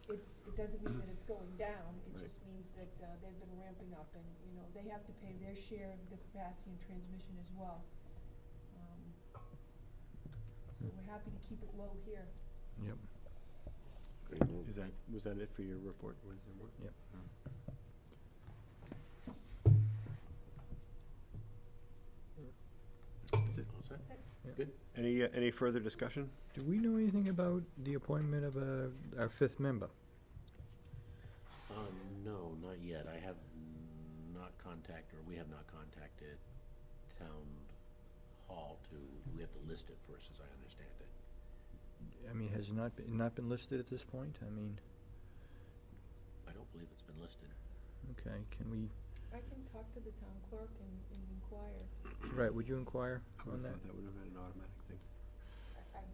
Speaker 8: it doesn't mean that it's going down. It just means that they've been ramping up, and, you know, they have to pay their share of the capacity and transmission as well. So we're happy to keep it low here.
Speaker 5: Yep.
Speaker 6: Great news.
Speaker 1: Was that it for your report? Was there more?
Speaker 5: Yep.
Speaker 1: That's it.
Speaker 2: All set?
Speaker 5: Yep.
Speaker 2: Good.
Speaker 1: Any further discussion?
Speaker 5: Do we know anything about the appointment of our 5th member?
Speaker 2: No, not yet. I have not contacted, or we have not contacted Town Hall we have to list it first, as I understand it.
Speaker 5: I mean, has it not been listed at this point? I mean,
Speaker 2: I don't believe it's been listed.
Speaker 5: okay, can we,
Speaker 8: I can talk to the town clerk and inquire.
Speaker 5: right, would you inquire
Speaker 1: I would
Speaker 5: on
Speaker 1: have
Speaker 5: that?
Speaker 1: thought that would have been an automatic thing.
Speaker 8: I thought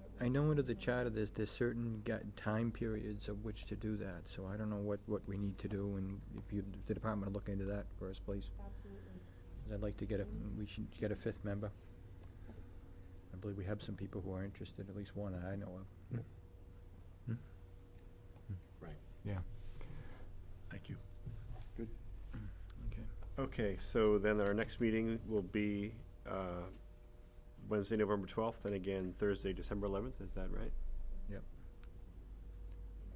Speaker 8: it was.
Speaker 5: I know under the charter, there's certain time periods of which to do that, so I don't know what we need to do, and if the department will look into that first, please.
Speaker 8: Absolutely.
Speaker 5: 'Cause I'd like to we should get a 5th member. I believe we have some people who are interested, at least one I know of. Yeah.
Speaker 1: Thank you.
Speaker 5: Okay.
Speaker 1: Okay, so then our next meeting will be Wednesday, November 12th, and again Thursday, December 11th. Is that right?
Speaker 5: Yep.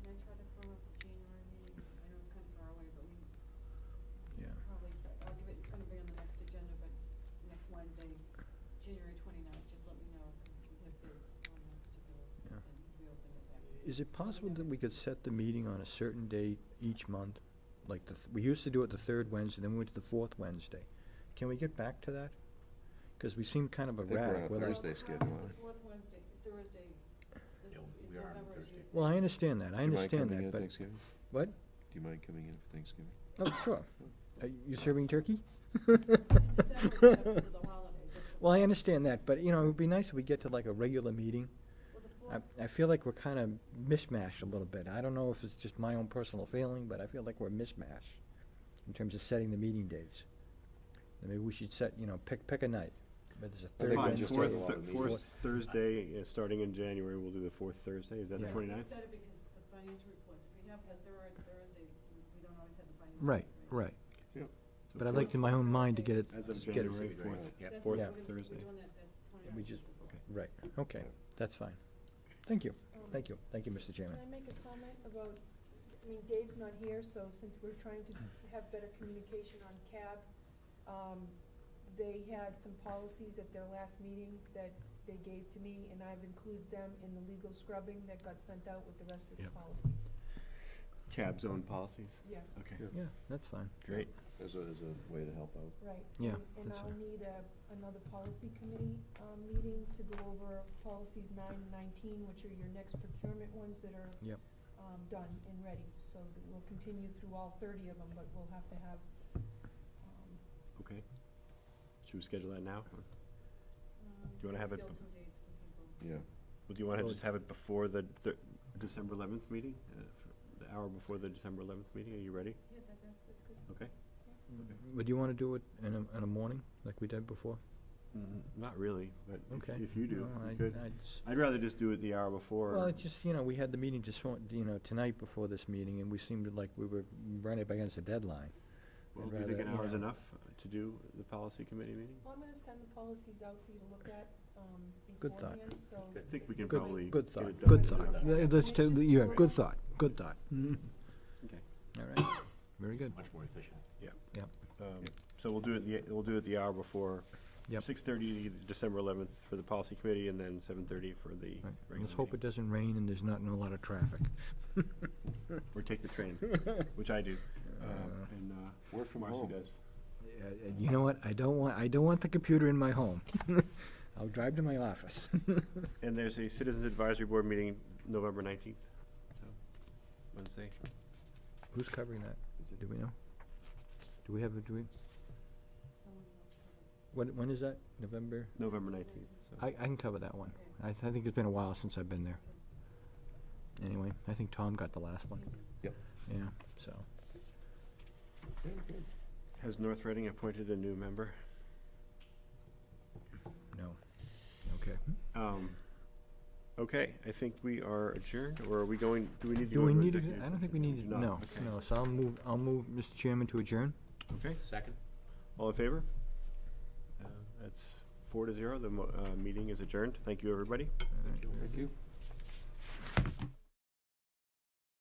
Speaker 10: Can I try to firm up the January meeting? I know it's kind of far away, but we
Speaker 5: Yeah.
Speaker 10: probably, I'll give it, it's gonna be on the next agenda, but next Wednesday, January 29th, just let me know, because we have bids on that particular,
Speaker 5: Yeah.
Speaker 10: and we opened it back.
Speaker 5: Is it possible that we could set the meeting on a certain date each month? Like, we used to do it the third Wednesday, then we went to the fourth Wednesday. Can we get back to that? Because we seem kind of
Speaker 6: I think we're on
Speaker 5: erratic.
Speaker 6: a
Speaker 5: with our-
Speaker 6: Thursday schedule.
Speaker 10: Well, it's the fourth Wednesday, Thursday, this,
Speaker 2: Yeah,
Speaker 10: in
Speaker 2: we are on
Speaker 10: November is
Speaker 2: Thursday.
Speaker 10: the
Speaker 5: Well, I understand that, I
Speaker 6: Do you mind
Speaker 5: understand
Speaker 6: coming in
Speaker 5: that,
Speaker 6: at
Speaker 5: but,
Speaker 6: Thanksgiving?
Speaker 5: what?
Speaker 6: Do you mind coming in for Thanksgiving?
Speaker 5: Oh, sure. Are you serving turkey?
Speaker 10: December is because of the holidays. That's the-
Speaker 5: Well, I understand that, but, you know, it would be nice if we get to like a regular meeting.
Speaker 10: Well, the fourth,
Speaker 5: I feel like we're kind of mishmashed a little bit. I don't know if it's just my own personal feeling, but I feel like we're mishmashed in terms of setting the meeting dates. And maybe we should set, you know, pick a night. But it's a third
Speaker 6: think we
Speaker 1: Fine,
Speaker 6: just
Speaker 5: Wednesday.
Speaker 6: have a lot of
Speaker 1: fourth
Speaker 6: meetings.
Speaker 1: Thursday, starting in January, we'll do the fourth Thursday. Is that the
Speaker 5: Yeah.
Speaker 1: 29th?
Speaker 10: it's gotta, because the financial reports, if we have the third Thursday, we don't always have the financial.
Speaker 5: Right,
Speaker 10: report.
Speaker 5: right.
Speaker 6: Yep.
Speaker 1: So
Speaker 5: But I'd
Speaker 1: fourth-
Speaker 5: like in my own mind to get it,
Speaker 1: As of
Speaker 5: to get it.
Speaker 1: January
Speaker 6: Very
Speaker 1: 4th.
Speaker 6: nice.
Speaker 2: Yep.
Speaker 10: That's
Speaker 5: Fourth
Speaker 10: what we're gonna-
Speaker 1: Thursday.
Speaker 10: We're doing that 29th.
Speaker 5: We just,
Speaker 1: Okay.
Speaker 5: right, okay, that's fine. Thank you, thank you, Mr. Chairman.
Speaker 8: Can I make a comment about, I mean, Dave's not here, so since we're trying to have better communication on CAB, they had some policies at their last meeting that they gave to me, and I've included them in the legal scrubbing that got sent out with the rest of the
Speaker 5: Yep.
Speaker 8: policies.
Speaker 1: CAB zone policies?
Speaker 8: Yes,
Speaker 1: Okay,
Speaker 5: Yeah, that's fine.
Speaker 1: great.
Speaker 6: As a way to help out.
Speaker 8: right.
Speaker 5: Yeah,
Speaker 8: And
Speaker 5: that's
Speaker 8: I'll
Speaker 5: fine.
Speaker 8: need another policy committee, meeting to go over policies 9 and 19, which are your next procurement ones that are
Speaker 5: Yep.
Speaker 8: done and ready. So that we'll continue through all 30 of them, but we'll have to have,
Speaker 1: Okay. Should we schedule that now? Or- you wanna have it
Speaker 10: Build
Speaker 1: bef-
Speaker 10: some dates for people.
Speaker 6: Yeah.
Speaker 1: Well, do you want to
Speaker 5: Well,
Speaker 1: just have it before the December 11th meeting? The hour before the December 11th meeting? Are you ready?
Speaker 10: Yeah, that's good.
Speaker 1: Okay.
Speaker 5: Would you want to do it in a morning, like we did before?
Speaker 1: Not really, but
Speaker 5: Okay.
Speaker 1: if you do,
Speaker 5: No,
Speaker 1: you could. I'd rather just do it the hour before.
Speaker 5: Well, it just, you know, we had the meeting just, you know, tonight before this meeting, and we seemed like we were running up against a deadline.
Speaker 1: Well,
Speaker 5: I'd
Speaker 1: do you think an
Speaker 5: rather,
Speaker 1: hour is
Speaker 5: know.
Speaker 1: enough to do the policy committee meeting?
Speaker 8: well, I'm gonna send the policies out for you to look at,
Speaker 5: Good thought.
Speaker 8: beforehand, so.
Speaker 1: I think we can probably
Speaker 5: Good
Speaker 1: get
Speaker 5: thought,
Speaker 1: it done.
Speaker 5: good
Speaker 1: in
Speaker 5: thought.
Speaker 1: December.
Speaker 5: Yeah, let's
Speaker 8: It's
Speaker 5: tell,
Speaker 8: just
Speaker 5: yeah,
Speaker 8: more-
Speaker 5: good thought, good thought.
Speaker 1: Okay.
Speaker 5: All right, very good.
Speaker 2: Much more efficient.
Speaker 5: Yep.
Speaker 1: So we'll do it the hour before.
Speaker 5: Yep.
Speaker 1: 6:30, December 11th for the policy committee, and then 7:30 for the
Speaker 5: Right.
Speaker 1: regular
Speaker 5: Let's hope it
Speaker 1: meeting.
Speaker 5: doesn't rain and there's not a lot of traffic.
Speaker 1: Or take the train, which I do, and
Speaker 6: Work from
Speaker 1: Marcy
Speaker 6: home.
Speaker 1: does.
Speaker 5: You know what, I don't want the computer in my home. I'll drive to my office.
Speaker 1: And there's a Citizens Advisory Board meeting November 19th, so, Wednesday.
Speaker 5: Who's covering that? Do we know? Do we have,
Speaker 10: Someone has to cover it.
Speaker 5: when is that? November?
Speaker 1: November 19th, so.
Speaker 5: I can cover that one. I think it's been a while since I've been there. Anyway, I think Tom got the last one.
Speaker 6: Yep.
Speaker 5: Yeah, so.
Speaker 1: Has North Reading appointed a new member?
Speaker 5: No. Okay.
Speaker 1: Okay, I think we are adjourned, or are we going, do we need to
Speaker 5: Do
Speaker 1: go
Speaker 5: we
Speaker 1: into
Speaker 5: need to,
Speaker 1: executive
Speaker 5: I don't think we
Speaker 1: session?
Speaker 5: need to,
Speaker 1: Do
Speaker 5: no,
Speaker 1: not? Okay.
Speaker 5: no, so I'll move, Mr. Chairman, to adjourn.
Speaker 1: Okay,
Speaker 2: Second?
Speaker 1: all in favor? That's 4-0, the meeting is adjourned. Thank you, everybody.
Speaker 5: All right.
Speaker 6: Thank you.